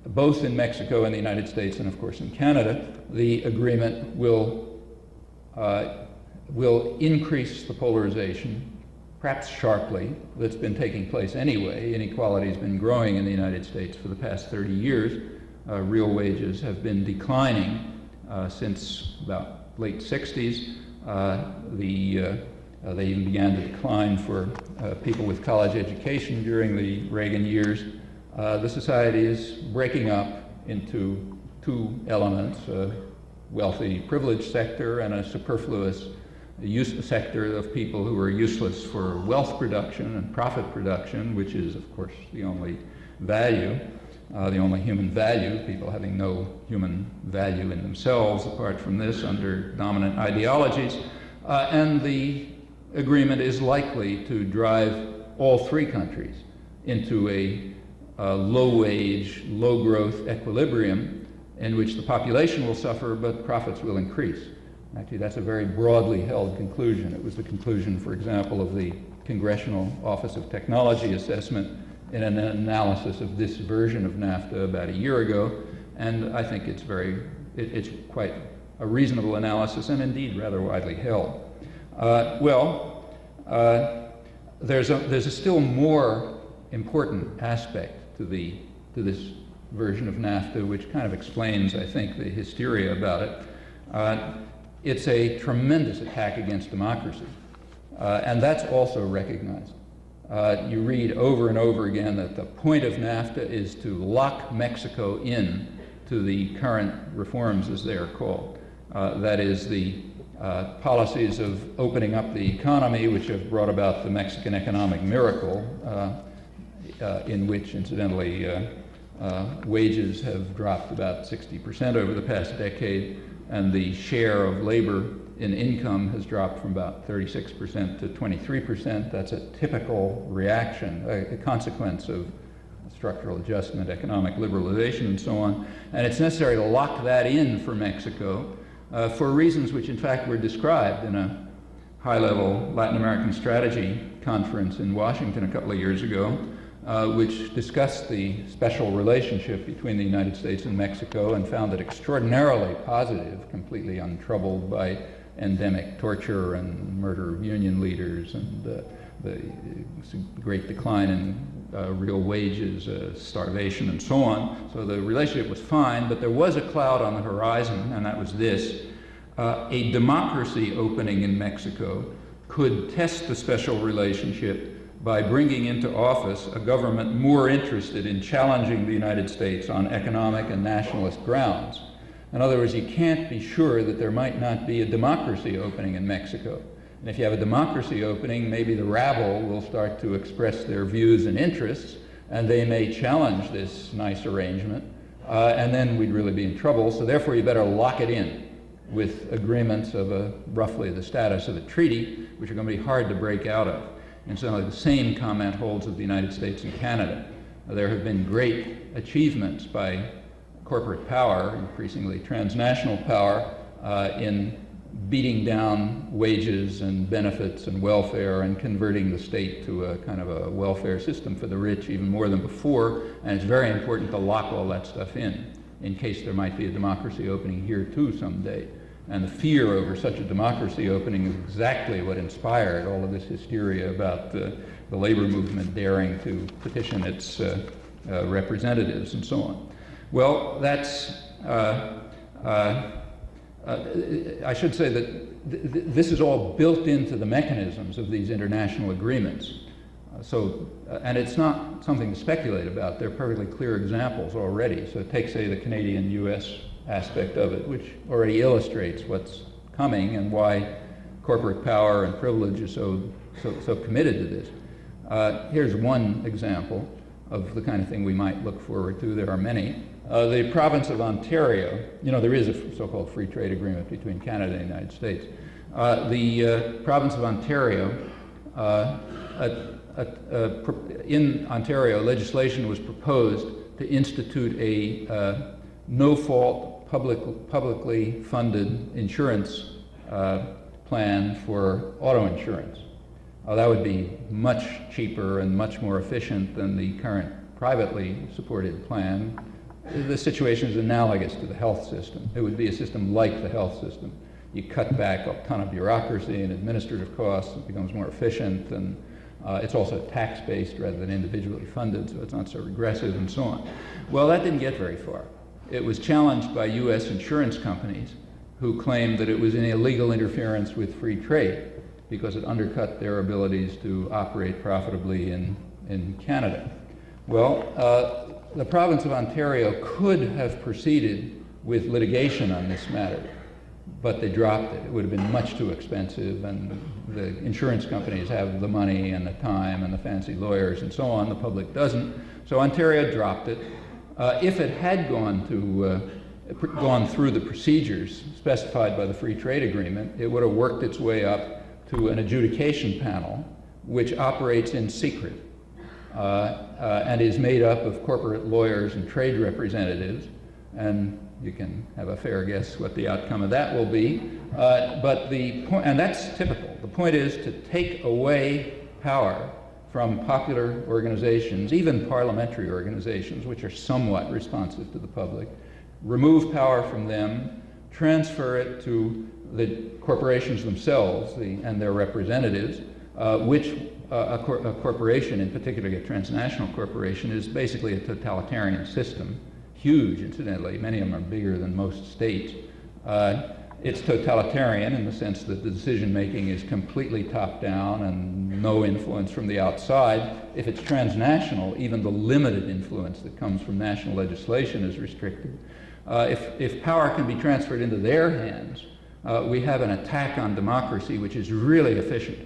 both in Mexico and the United States, and of course in Canada, the agreement will increase the polarization, perhaps sharply, that's been taking place anyway. Inequality has been growing in the United States for the past 30 years. Real wages have been declining since about late 60s. They even began to decline for people with college education during the Reagan years. The society is breaking up into two elements, a wealthy, privileged sector and a superfluous a sector of people who are useless for wealth production and profit production, which is, of course, the only value, the only human value, people having no human value in themselves apart from this under dominant ideologies. And the agreement is likely to drive all three countries into a low-wage, low-growth equilibrium in which the population will suffer but profits will increase. Actually, that's a very broadly held conclusion. It was the conclusion, for example, of the Congressional Office of Technology Assessment in an analysis of this version of NAFTA about a year ago, and I think it's quite a reasonable analysis and indeed rather widely held. There's a still more important aspect to this version of NAFTA, which kind of explains, I think, the hysteria about it. It's a tremendous attack against democracy, and that's also recognized. You read over and over again that the point of NAFTA is to lock Mexico in to the current reforms, as they are called. That is, the policies of opening up the economy, which have brought about the Mexican economic miracle, in which, incidentally, wages have dropped about 60% over the past decade, and the share of labor in income has dropped from about 36% to 23%. That's a typical reaction, a consequence of structural adjustment, economic liberalization, and so on. And it's necessary to lock that in for Mexico for reasons which, in fact, were described in a high-level Latin American strategy conference in Washington a couple of years ago, which discussed the special relationship between the United States and Mexico and found it extraordinarily positive, completely untroubled by endemic torture and murder of union leaders and the great decline in real wages, starvation, and so on. So the relationship was fine, but there was a cloud on the horizon, and that was this. A democracy opening in Mexico could test the special relationship by bringing into office a government more interested in challenging the United States on economic and nationalist grounds. In other words, you can't be sure that there might not be a democracy opening in Mexico. And if you have a democracy opening, maybe the rabble will start to express their views and interests, and they may challenge this nice arrangement, and then we'd really be in trouble. So therefore, you better lock it in with agreements of roughly the status of a treaty, which are going to be hard to break out of. And so the same comment holds of the United States and Canada. There have been great achievements by corporate power, increasingly transnational power, in beating down wages and benefits and welfare and converting the state to a kind of a welfare system for the rich even more than before. And it's very important to lock all that stuff in case there might be a democracy opening here too someday. And the fear over such a democracy opening is exactly what inspired all of this hysteria about the labor movement daring to petition its representatives and so on. Well, that's, I should say that this is all built into the mechanisms of these international agreements. And it's not something to speculate about. There are perfectly clear examples already. So take, say, the Canadian-US aspect of it, which already illustrates what's coming and why corporate power and privilege is so committed to this. Here's one example of the kind of thing we might look forward to. There are many. The province of Ontario, there is a so-called free trade agreement between Canada and the United States. The province of Ontario, in Ontario, legislation was proposed to institute a no-fault, publicly funded insurance plan for auto insurance. That would be much cheaper and much more efficient than the current privately supported plan. The situation is analogous to the health system. It would be a system like the health system. You cut back a ton of bureaucracy and administrative costs, it becomes more efficient, and it's also tax-based rather than individually funded, so it's not so regressive and so on. Well, that didn't get very far. It was challenged by US insurance companies who claimed that it was an illegal interference with free trade because it undercut their abilities to operate profitably in Canada. Well, the province of Ontario could have proceeded with litigation on this matter, but they dropped it. It would have been much too expensive, and the insurance companies have the money and the time and the fancy lawyers and so on. The public doesn't. So Ontario dropped it. If it had gone through the procedures specified by the Free Trade Agreement, it would have worked its way up to an adjudication panel, which operates in secret and is made up of corporate lawyers and trade representatives. And you can have a fair guess what the outcome of that will be. But the point, and that's typical. The point is to take away power from popular organizations, even parliamentary organizations, which are somewhat responsive to the public, remove power from them, transfer it to the corporations themselves and their representatives, which a corporation, in particular a transnational corporation, is basically a totalitarian system. Huge, incidentally. Many of them are bigger than most states. It's totalitarian in the sense that the decision-making is completely top-down and no influence from the outside. If it's transnational, even the limited influence that comes from national legislation is restricted. If power can be transferred into their hands, we have an attack on democracy which is really efficient.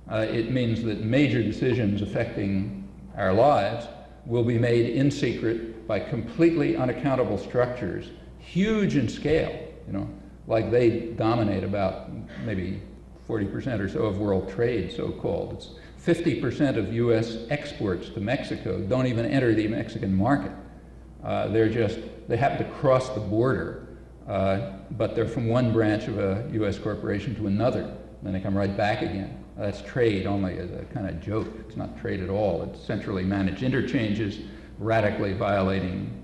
It means that major decisions affecting our lives will be made in secret by completely unaccountable structures, huge in scale, like they dominate about maybe 40% or so of world trade, so-called. It's 50% of US exports to Mexico don't even enter the Mexican market. They happen to cross the border, but they're from one branch of a US corporation to another, then they come right back again. That's trade only as a kind of joke. It's not trade at all. It's centrally managed interchanges, radically violating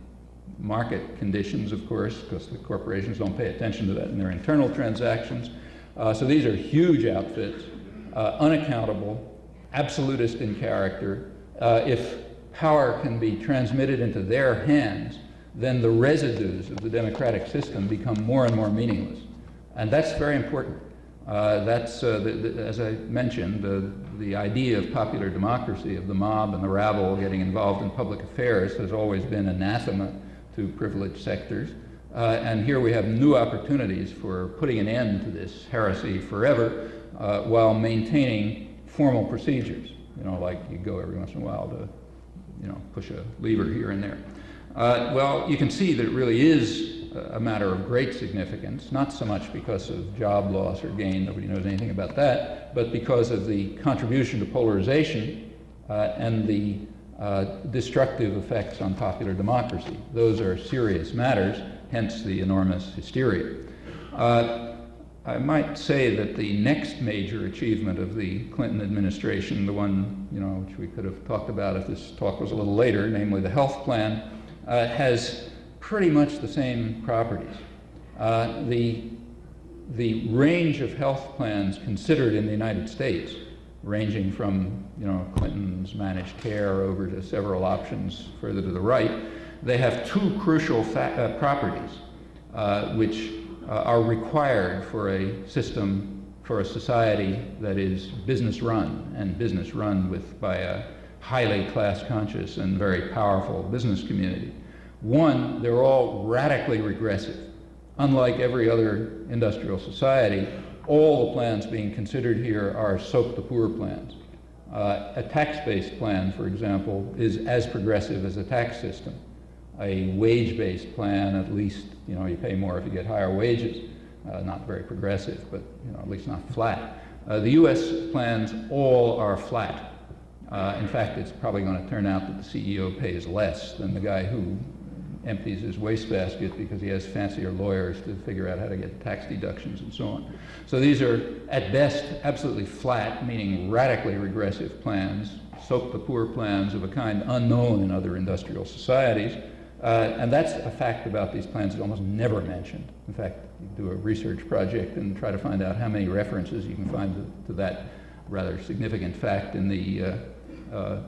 market conditions, of course, because the corporations don't pay attention to that in their internal transactions. So these are huge outfits, unaccountable, absolutist in character. If power can be transmitted into their hands, then the residues of the democratic system become more and more meaningless. And that's very important. As I mentioned, the idea of popular democracy, of the mob and the rabble getting involved in public affairs, has always been anathema to privileged sectors. And here we have new opportunities for putting an end to this heresy forever while maintaining formal procedures. Like you go every once in a while to, push a lever here and there. Well, you can see that it really is a matter of great significance, not so much because of job loss or gain, nobody knows anything about that, but because of the contribution to polarization and the destructive effects on popular democracy. Those are serious matters, hence the enormous hysteria. I might say that the next major achievement of the Clinton administration, the one which we could have talked about if this talk was a little later, namely the health plan, has pretty much the same properties. The range of health plans considered in the United States, ranging from Clinton's managed care over to several options further to the right, they have two crucial properties which are required for a system, for a society that is business run, and business run by a highly class conscious and very powerful business community. One, they're all radically regressive. Unlike every other industrial society, all the plans being considered here are soak the poor plans. A tax-based plan, for example, is as progressive as a tax system. A wage-based plan, at least, you pay more if you get higher wages. Not very progressive, but at least not flat. The US plans all are flat. In fact, it's probably going to turn out that the CEO pays less than the guy who empties his wastebasket because he has fancier lawyers to figure out how to get tax deductions and so on. So these are, at best, absolutely flat, meaning radically regressive plans, soak the poor plans of a kind unknown in other industrial societies. And that's a fact about these plans that's almost never mentioned. In fact, you do a research project and try to find out how many references you can find to that rather significant fact in the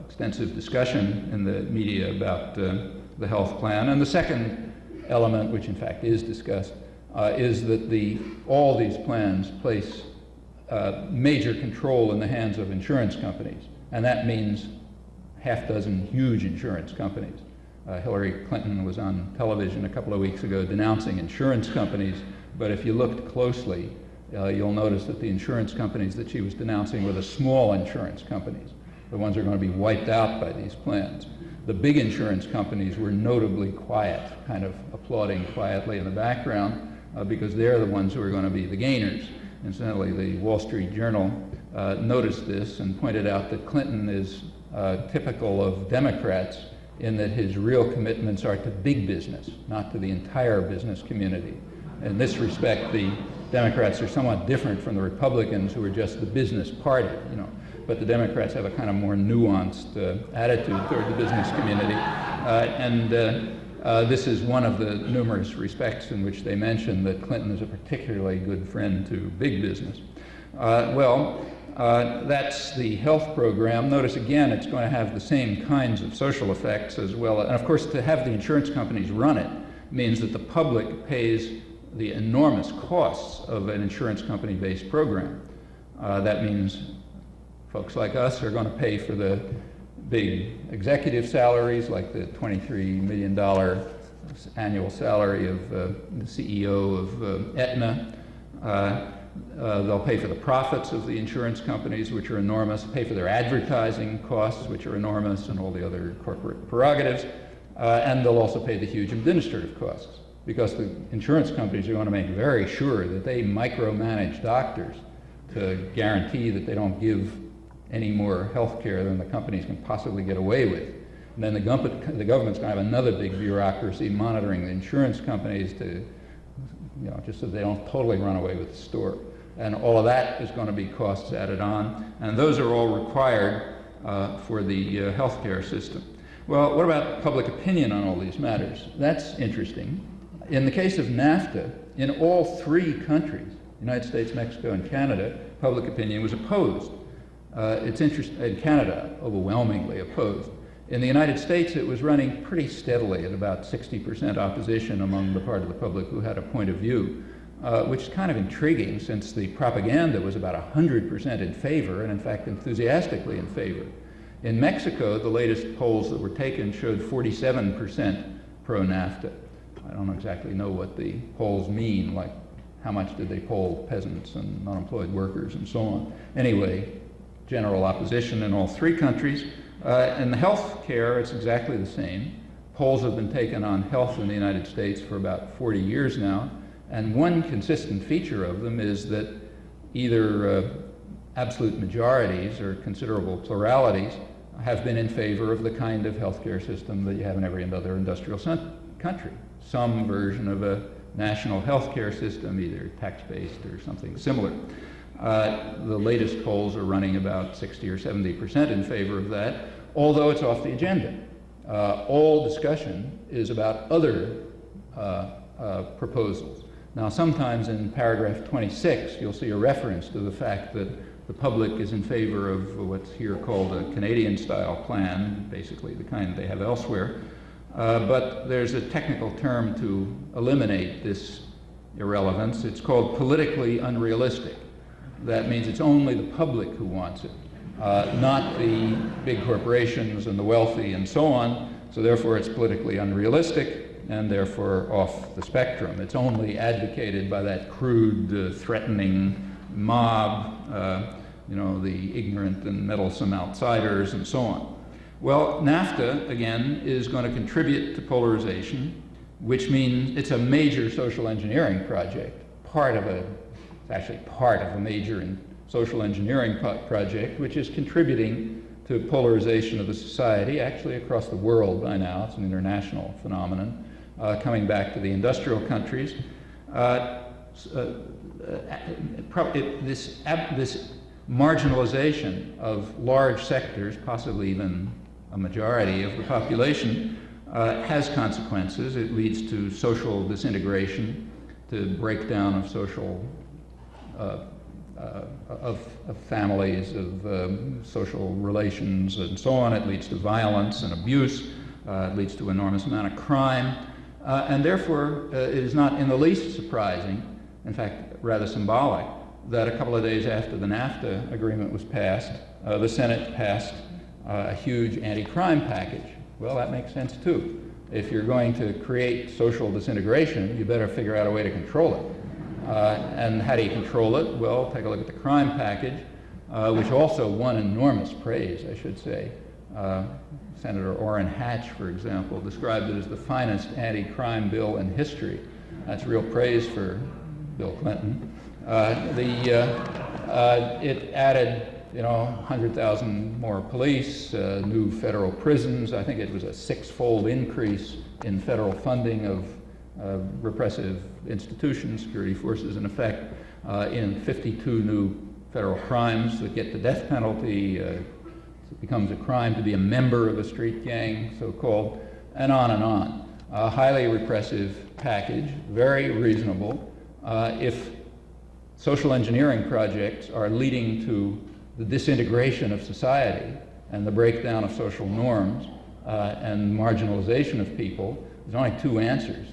extensive discussion in the media about the health plan. And the second element, which in fact is discussed, is that all these plans place major control in the hands of insurance companies. And that means half dozen huge insurance companies. Hillary Clinton was on television a couple of weeks ago denouncing insurance companies But if you looked closely, you'll notice that the insurance companies that she was denouncing were the small insurance companies, the ones that are going to be wiped out by these plans. The big insurance companies were notably quiet, kind of applauding quietly in the background, because they're the ones who are going to be the gainers. Incidentally, the Wall Street Journal noticed this and pointed out that Clinton is typical of Democrats in that his real commitments are to big business, not to the entire business community. In this respect, the Democrats are somewhat different from the Republicans, who are just the business party, you know. But the Democrats have a kind of more nuanced attitude toward the business community. This is one of the numerous respects in which they mention that Clinton is a particularly good friend to big business. That's the health program. Notice again, it's going to have the same kinds of social effects as well. And of course, to have the insurance companies run it means that the public pays the enormous costs of an insurance company-based program. That means folks like us are going to pay for the big executive salaries, like the $23 million annual salary of the CEO of Aetna. They'll pay for the profits of the insurance companies, which are enormous, pay for their advertising costs, which are enormous, and all the other corporate prerogatives. And they'll also pay the huge administrative costs, because the insurance companies are going to make very sure that they micromanage doctors to guarantee that they don't give any more health care than the companies can possibly get away with. And then the government's going to have another big bureaucracy monitoring the insurance companies to, you know, just so they don't totally run away with the store. And all of that is going to be costs added on, and those are all required for the healthcare system. Well, what about public opinion on all these matters? That's interesting. In the case of NAFTA, in all three countries, United States, Mexico, and Canada, public opinion was opposed. In Canada, overwhelmingly opposed. In the United States, it was running pretty steadily at about 60% opposition among the part of the public who had a point of view, which is kind of intriguing, since the propaganda was about 100% in favor, and in fact enthusiastically in favor. In Mexico, the latest polls that were taken showed 47% pro-NAFTA. I don't exactly know what the polls mean, like how much did they poll peasants and unemployed workers and so on. Anyway, general opposition in all three countries. In the health care, it's exactly the same. Polls have been taken on health in the United States for about 40 years now, and one consistent feature of them is that either absolute majorities or considerable pluralities have been in favor of the kind of healthcare system that you have in every other industrial country. Some version of a national healthcare system, either tax-based or something similar. The latest polls are running about 60 or 70% in favor of that, although it's off the agenda. All discussion is about other proposals. Now, sometimes in paragraph 26, you'll see a reference to the fact that the public is in favor of what's here called a Canadian-style plan, basically the kind they have elsewhere. But there's a technical term to eliminate this irrelevance. It's called politically unrealistic. That means it's only the public who wants it, not the big corporations and the wealthy and so on. So therefore it's politically unrealistic and therefore off the spectrum. It's only advocated by that crude, threatening mob, the ignorant and meddlesome outsiders and so on. Well, NAFTA, again, is going to contribute to polarization, which means it's a major social engineering project, part of a major social engineering project, which is contributing to polarization of the society, actually across the world by now. It's an international phenomenon, coming back to the industrial countries. This marginalization of large sectors, possibly even a majority of the population, has consequences. It leads to social disintegration, to breakdown of social of families, of social relations, and so on. It leads to violence and abuse. It leads to enormous amount of crime. And therefore, it is not in the least surprising, in fact, rather symbolic, that a couple of days after the NAFTA agreement was passed, the Senate passed a huge anti-crime package. Well, that makes sense too. If you're going to create social disintegration, you better figure out a way to control it. And how do you control it? Well, take a look at the crime package, which also won enormous praise, I should say. Senator Orrin Hatch, for example, described it as the finest anti-crime bill in history. That's real praise for Bill Clinton. It added, 100,000 more police, new federal prisons. I think it was a six-fold increase in federal funding of repressive institutions, security forces, in effect, in 52 new federal crimes that get the death penalty. It becomes a crime to be a member of a street gang, so-called, and on and on. A highly repressive package, very reasonable. If social engineering projects are leading to the disintegration of society and the breakdown of social norms and marginalization of people, there's only two answers.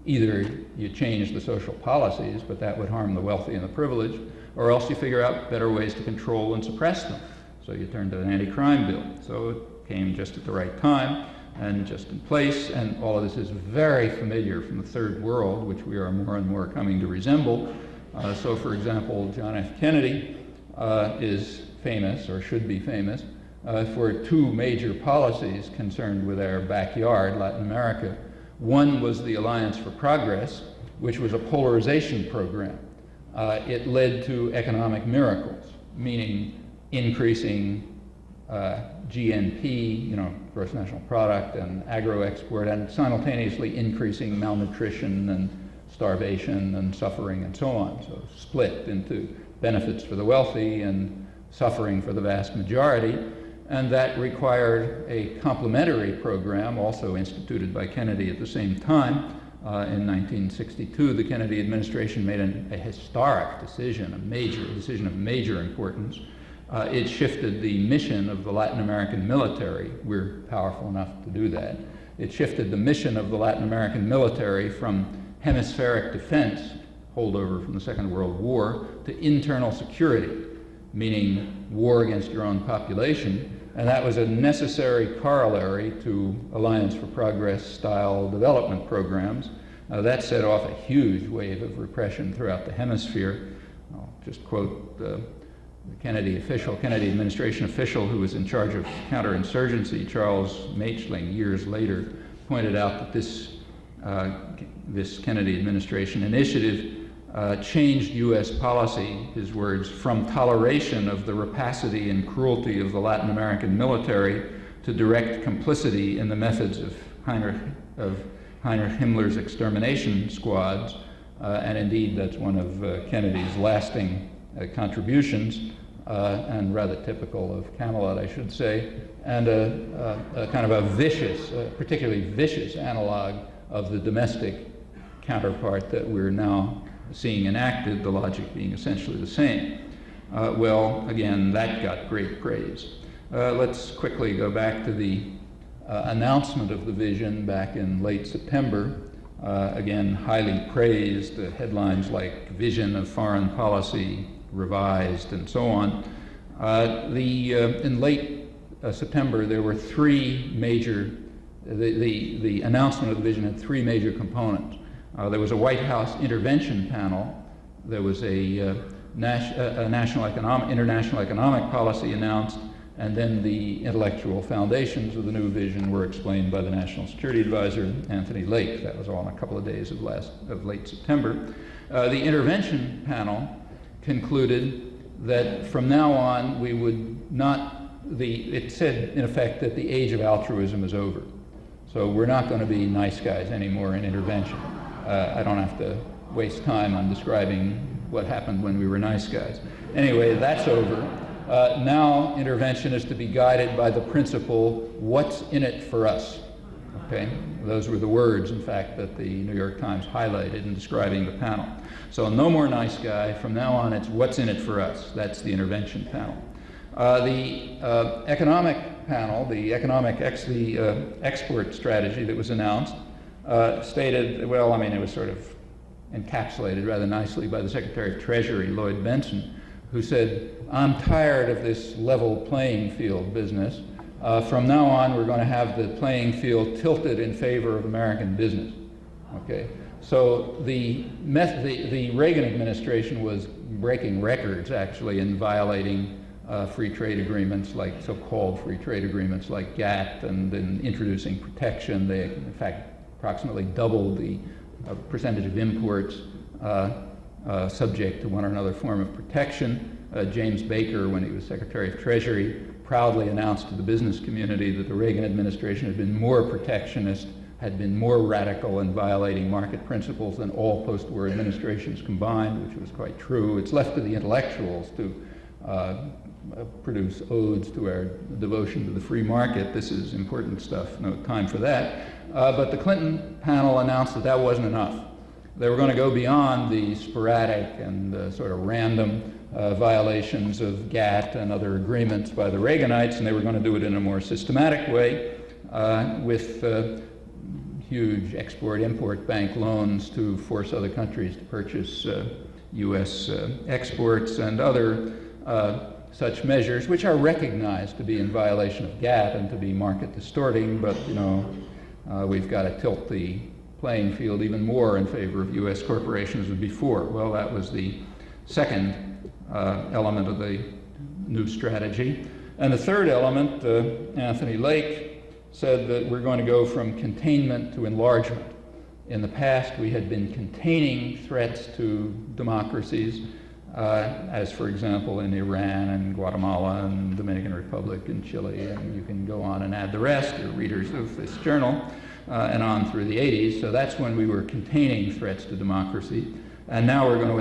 Either you change the social policies, but that would harm the wealthy and the privileged, or else you figure out better ways to control and suppress them. So you turn to an anti-crime bill. So it came just at the right time and just in place, and all of this is very familiar from the third world, which we are more and more coming to resemble. So for example, John F. Kennedy is famous, or should be famous, for two major policies concerned with our backyard, Latin America. One was the Alliance for Progress, which was a polarization program. It led to economic miracles, meaning increasing GNP, gross national product, and agro-export, and simultaneously increasing malnutrition and starvation and suffering and so on. So split into benefits for the wealthy and suffering for the vast majority. And that required a complementary program, also instituted by Kennedy at the same time. In 1962, the Kennedy administration made a historic decision, a decision of major importance. It shifted the mission of the Latin American military. We're powerful enough to do that. It shifted the mission of the Latin American military from hemispheric defense, holdover from the Second World War, to internal security, meaning war against your own population. And that was a necessary corollary to Alliance for Progress style development programs. That set off a huge wave of repression throughout the hemisphere. I'll just quote the Kennedy administration official who was in charge of counterinsurgency, Charles Machling, years later, pointed out that this Kennedy administration initiative changed U.S. policy, his words, from toleration of the rapacity and cruelty of the Latin American military to direct complicity in the methods of Heinrich Himmler's extermination squads. And indeed, that's one of Kennedy's lasting contributions, and rather typical of Camelot, I should say, and a kind of a vicious, particularly vicious analog of the domestic counterpart that we're now seeing enacted, the logic being essentially the same. Well, again, that got great praise. Let's quickly go back to the announcement of the vision back in late September. Again, highly praised, headlines like Vision of Foreign Policy Revised and so on. In late September, there were three major, the announcement of the vision had three major components. There was a White House intervention panel. There was a international economic policy announced, and then the intellectual foundations of the new vision were explained by the National Security Advisor, Anthony Lake. That was all in a couple of days of late September. The intervention panel concluded that from now on we would not, it said in effect that the age of altruism is over. So we're not going to be nice guys anymore in intervention. I don't have to waste time on describing what happened when we were nice guys. Anyway, that's over. Now intervention is to be guided by the principle, what's in it for us? Okay? Those were the words, in fact, that the New York Times highlighted in describing the panel. So no more nice guy. From now on, it's what's in it for us. That's the intervention panel. The economic panel, the export strategy that was announced, stated, well, I mean, it was sort of encapsulated rather nicely by the Secretary of Treasury, Lloyd Benson, who said, I'm tired of this level playing field business. From now on, we're going to have the playing field tilted in favor of American business. Okay? So the Reagan administration was breaking records, actually, in violating free trade agreements, like so-called free trade agreements like GATT, and in introducing protection. They, in fact, approximately doubled the percentage of imports subject to one or another form of protection. James Baker, when he was Secretary of Treasury, proudly announced to the business community that the Reagan administration had been more protectionist, had been more radical in violating market principles than all post-war administrations combined, which was quite true. It's left to the intellectuals to produce odes to our devotion to the free market. This is important stuff, no time for that. But the Clinton panel announced that that wasn't enough. They were going to go beyond the sporadic and sort of random violations of GATT and other agreements by the Reaganites, and they were going to do it in a more systematic way with huge export-import bank loans to force other countries to purchase U.S. exports and other such measures, which are recognized to be in violation of GATT and to be market distorting, but we've got to tilt the playing field even more in favor of U.S. corporations than before. Well, that was the second element of the new strategy. And the third element, Anthony Lake said that we're going to go from containment to enlargement. In the past, we had been containing threats to democracies, as for example in Iran and Guatemala and Dominican Republic and Chile, and you can go on and add the rest, you're readers of this journal, and on through the 80s. So that's when we were containing threats to democracy. And now we're going to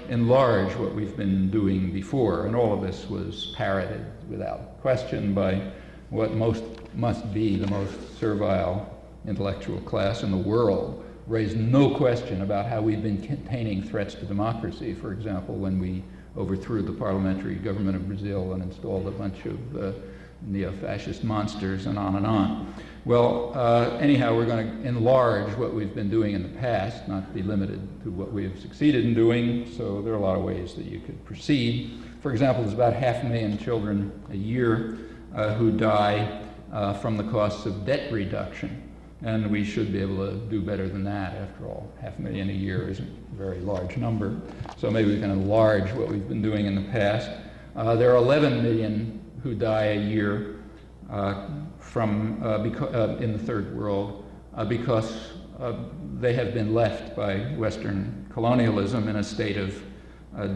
enlarge what we've been doing before. And all of this was parroted without question by what must be the most servile intellectual class in the world. Raised no question about how we've been containing threats to democracy. For example, when we overthrew the parliamentary government of Brazil and installed a bunch of neo-fascist monsters, and on and on. Well, anyhow, we're going to enlarge what we've been doing in the past, not be limited to what we have succeeded in doing. So there are a lot of ways that you could proceed. For example, there's about 500,000 children a year who die from the costs of debt reduction. And we should be able to do better than that. After all, 500,000 a year isn't a very large number. So maybe we can enlarge what we've been doing in the past. There are 11 million who die a year in the third world because they have been left by Western colonialism in a state of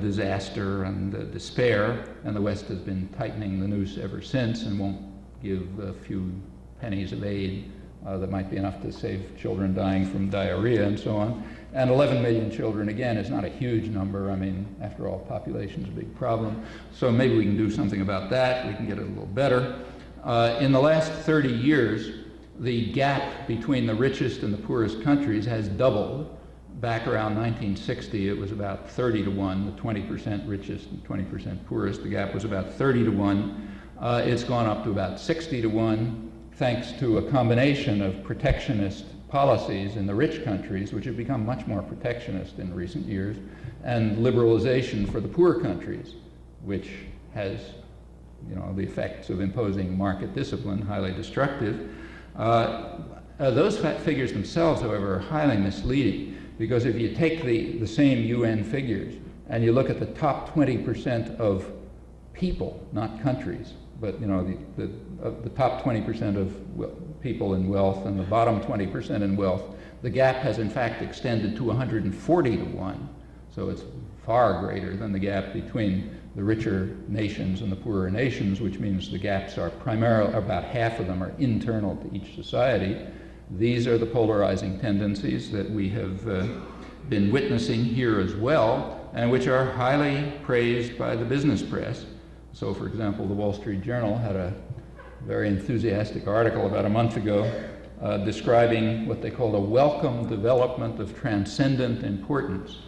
disaster and despair, and the West has been tightening the noose ever since and won't give a few pennies of aid that might be enough to save children dying from diarrhea and so on. And 11 million children, again, is not a huge number. I mean, after all, population's a big problem. So maybe we can do something about that. We can get it a little better. In the last 30 years, the gap between the richest and the poorest countries has doubled. Back around 1960, it was about 30 to 1, the 20% richest and 20% poorest. The gap was about 30 to 1. It's gone up to about 60 to 1, thanks to a combination of protectionist policies in the rich countries, which have become much more protectionist in recent years, and liberalization for the poor countries, which has, the effects of imposing market discipline, highly destructive. Those figures themselves, however, are highly misleading, because if you take the same UN figures and you look at the top 20% of people, not countries, but the top 20% of people in wealth and the bottom 20% in wealth, the gap has in fact extended to 140 to 1. So it's far greater than the gap between the richer nations and the poorer nations, which means the gaps are primarily, about half of them are internal to each society. These are the polarizing tendencies that we have been witnessing here as well, and which are highly praised by the business press. So, for example, the Wall Street Journal had a very enthusiastic article about a month ago describing what they called a welcome development of transcendent importance.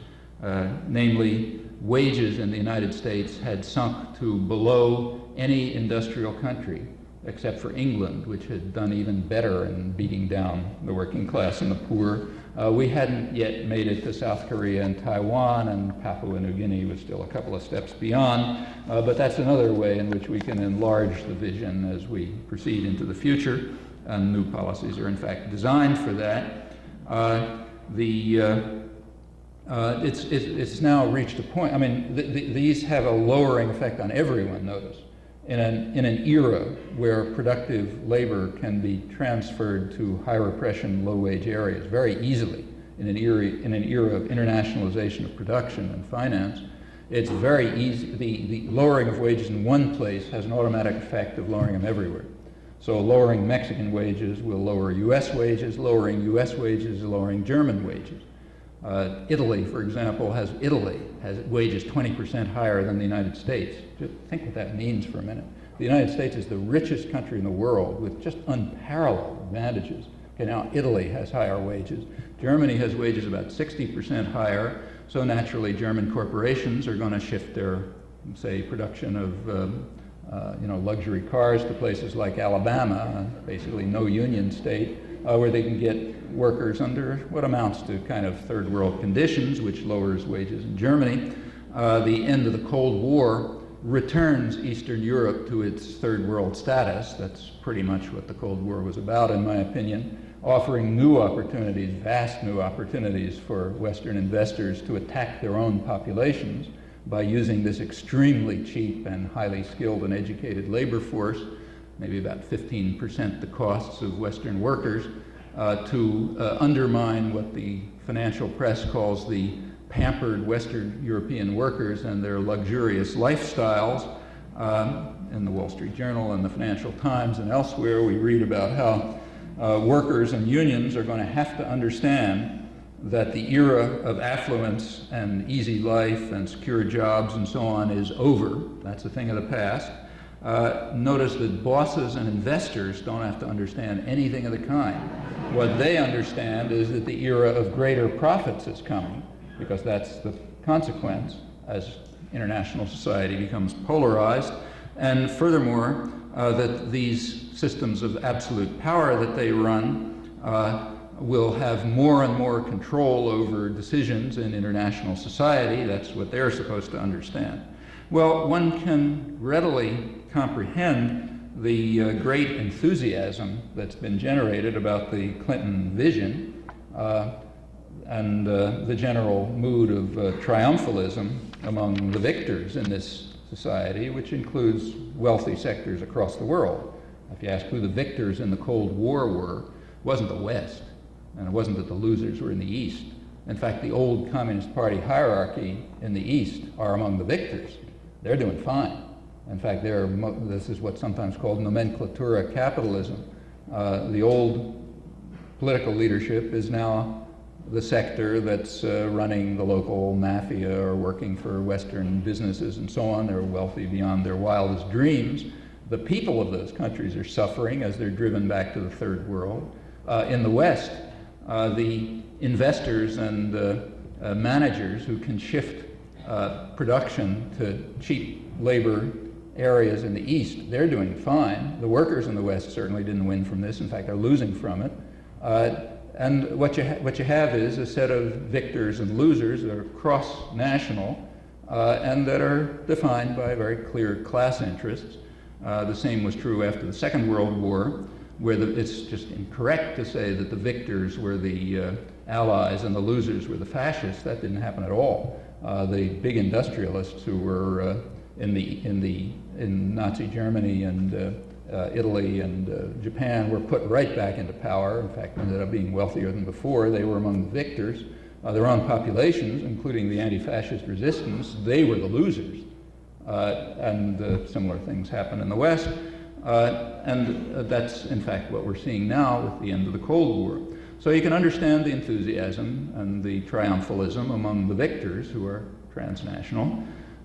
Namely, wages in the United States had sunk to below any industrial country, except for England, which had done even better in beating down the working class and the poor. We hadn't yet made it to South Korea and Taiwan, and Papua New Guinea was still a couple of steps beyond. But that's another way in which we can enlarge the vision as we proceed into the future, and new policies are in fact designed for that. It's now reached a point. I mean, these have a lowering effect on everyone. Notice, in an era where productive labor can be transferred to high repression, low wage areas very easily, in an era of internationalization of production and finance, it's very easy. The lowering of wages in one place has an automatic effect of lowering them everywhere. So lowering Mexican wages will lower U.S. wages, lowering U.S. wages, lowering German wages. Italy, for example, has wages 20% higher than the United States. Just think what that means for a minute. The United States is the richest country in the world with just unparalleled advantages. Okay, now Italy has higher wages. Germany has wages about 60% higher, so naturally German corporations are going to shift their, say, production of luxury cars to places like Alabama, basically no union state, where they can get workers under what amounts to kind of third world conditions, which lowers wages in Germany. The end of the Cold War returns Eastern Europe to its third world status. That's pretty much what the Cold War was about, in my opinion, offering new opportunities, vast new opportunities for Western investors to attack their own populations by using this extremely cheap and highly skilled and educated labor force, maybe about 15% the costs of Western workers, to undermine what the financial press calls the pampered Western European workers and their luxurious lifestyles. In the Wall Street Journal and the Financial Times and elsewhere, we read about how workers and unions are going to have to understand that the era of affluence and easy life and secure jobs and so on is over. That's a thing of the past. Notice that bosses and investors don't have to understand anything of the kind. What they understand is that the era of greater profits is coming, because that's the consequence as international society becomes polarized. And furthermore, that these systems of absolute power that they run will have more and more control over decisions in international society. That's what they're supposed to understand. Well, one can readily comprehend the great enthusiasm that's been generated about the Clinton vision and the general mood of triumphalism among the victors in this society, which includes wealthy sectors across the world. If you ask who the victors in the Cold War were, it wasn't the West, and it wasn't that the losers were in the East. In fact, the old Communist Party hierarchy in the East are among the victors. They're doing fine. In fact, this is what's sometimes called nomenclatura capitalism. The old political leadership is now the sector that's running the local mafia or working for Western businesses and so on. They're wealthy beyond their wildest dreams. The people of those countries are suffering as they're driven back to the third world. In the West, the investors and managers who can shift production to cheap labor areas in the East, they're doing fine. The workers in the West certainly didn't win from this. In fact, they're losing from it. And what you have is a set of victors and losers that are cross-national and that are defined by very clear class interests. The same was true after the Second World War, where it's just incorrect to say that the victors were the Allies and the losers were the fascists. That didn't happen at all. The big industrialists who were in Nazi Germany and Italy and Japan were put right back into power. In fact, ended up being wealthier than before. They were among the victors. Their own populations, including the anti-fascist resistance, they were the losers. And similar things happen in the West. And that's, in fact, what we're seeing now with the end of the Cold War. So you can understand the enthusiasm and the triumphalism among the victors who are transnational.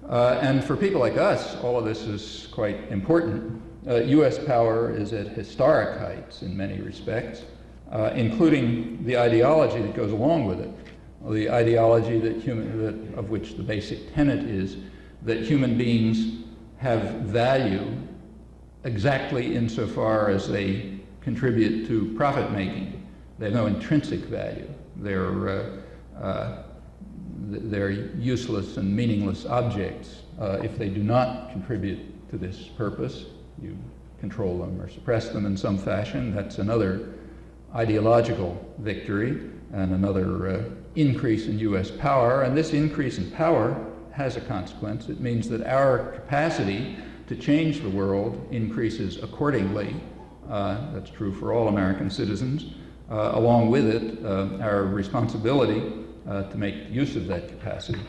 And for people like us, all of this is quite important. U.S. power is at historic heights in many respects, including the ideology that goes along with it. The ideology of which the basic tenet is that human beings have value exactly insofar as they contribute to profit making. They have no intrinsic value. They're useless and meaningless objects if they do not contribute to this purpose. You control them or suppress them in some fashion. That's another ideological victory. and another increase in U.S. power. And this increase in power has a consequence. It means that our capacity to change the world increases accordingly. That's true for all American citizens. Along with it, our responsibility to make use of that capacity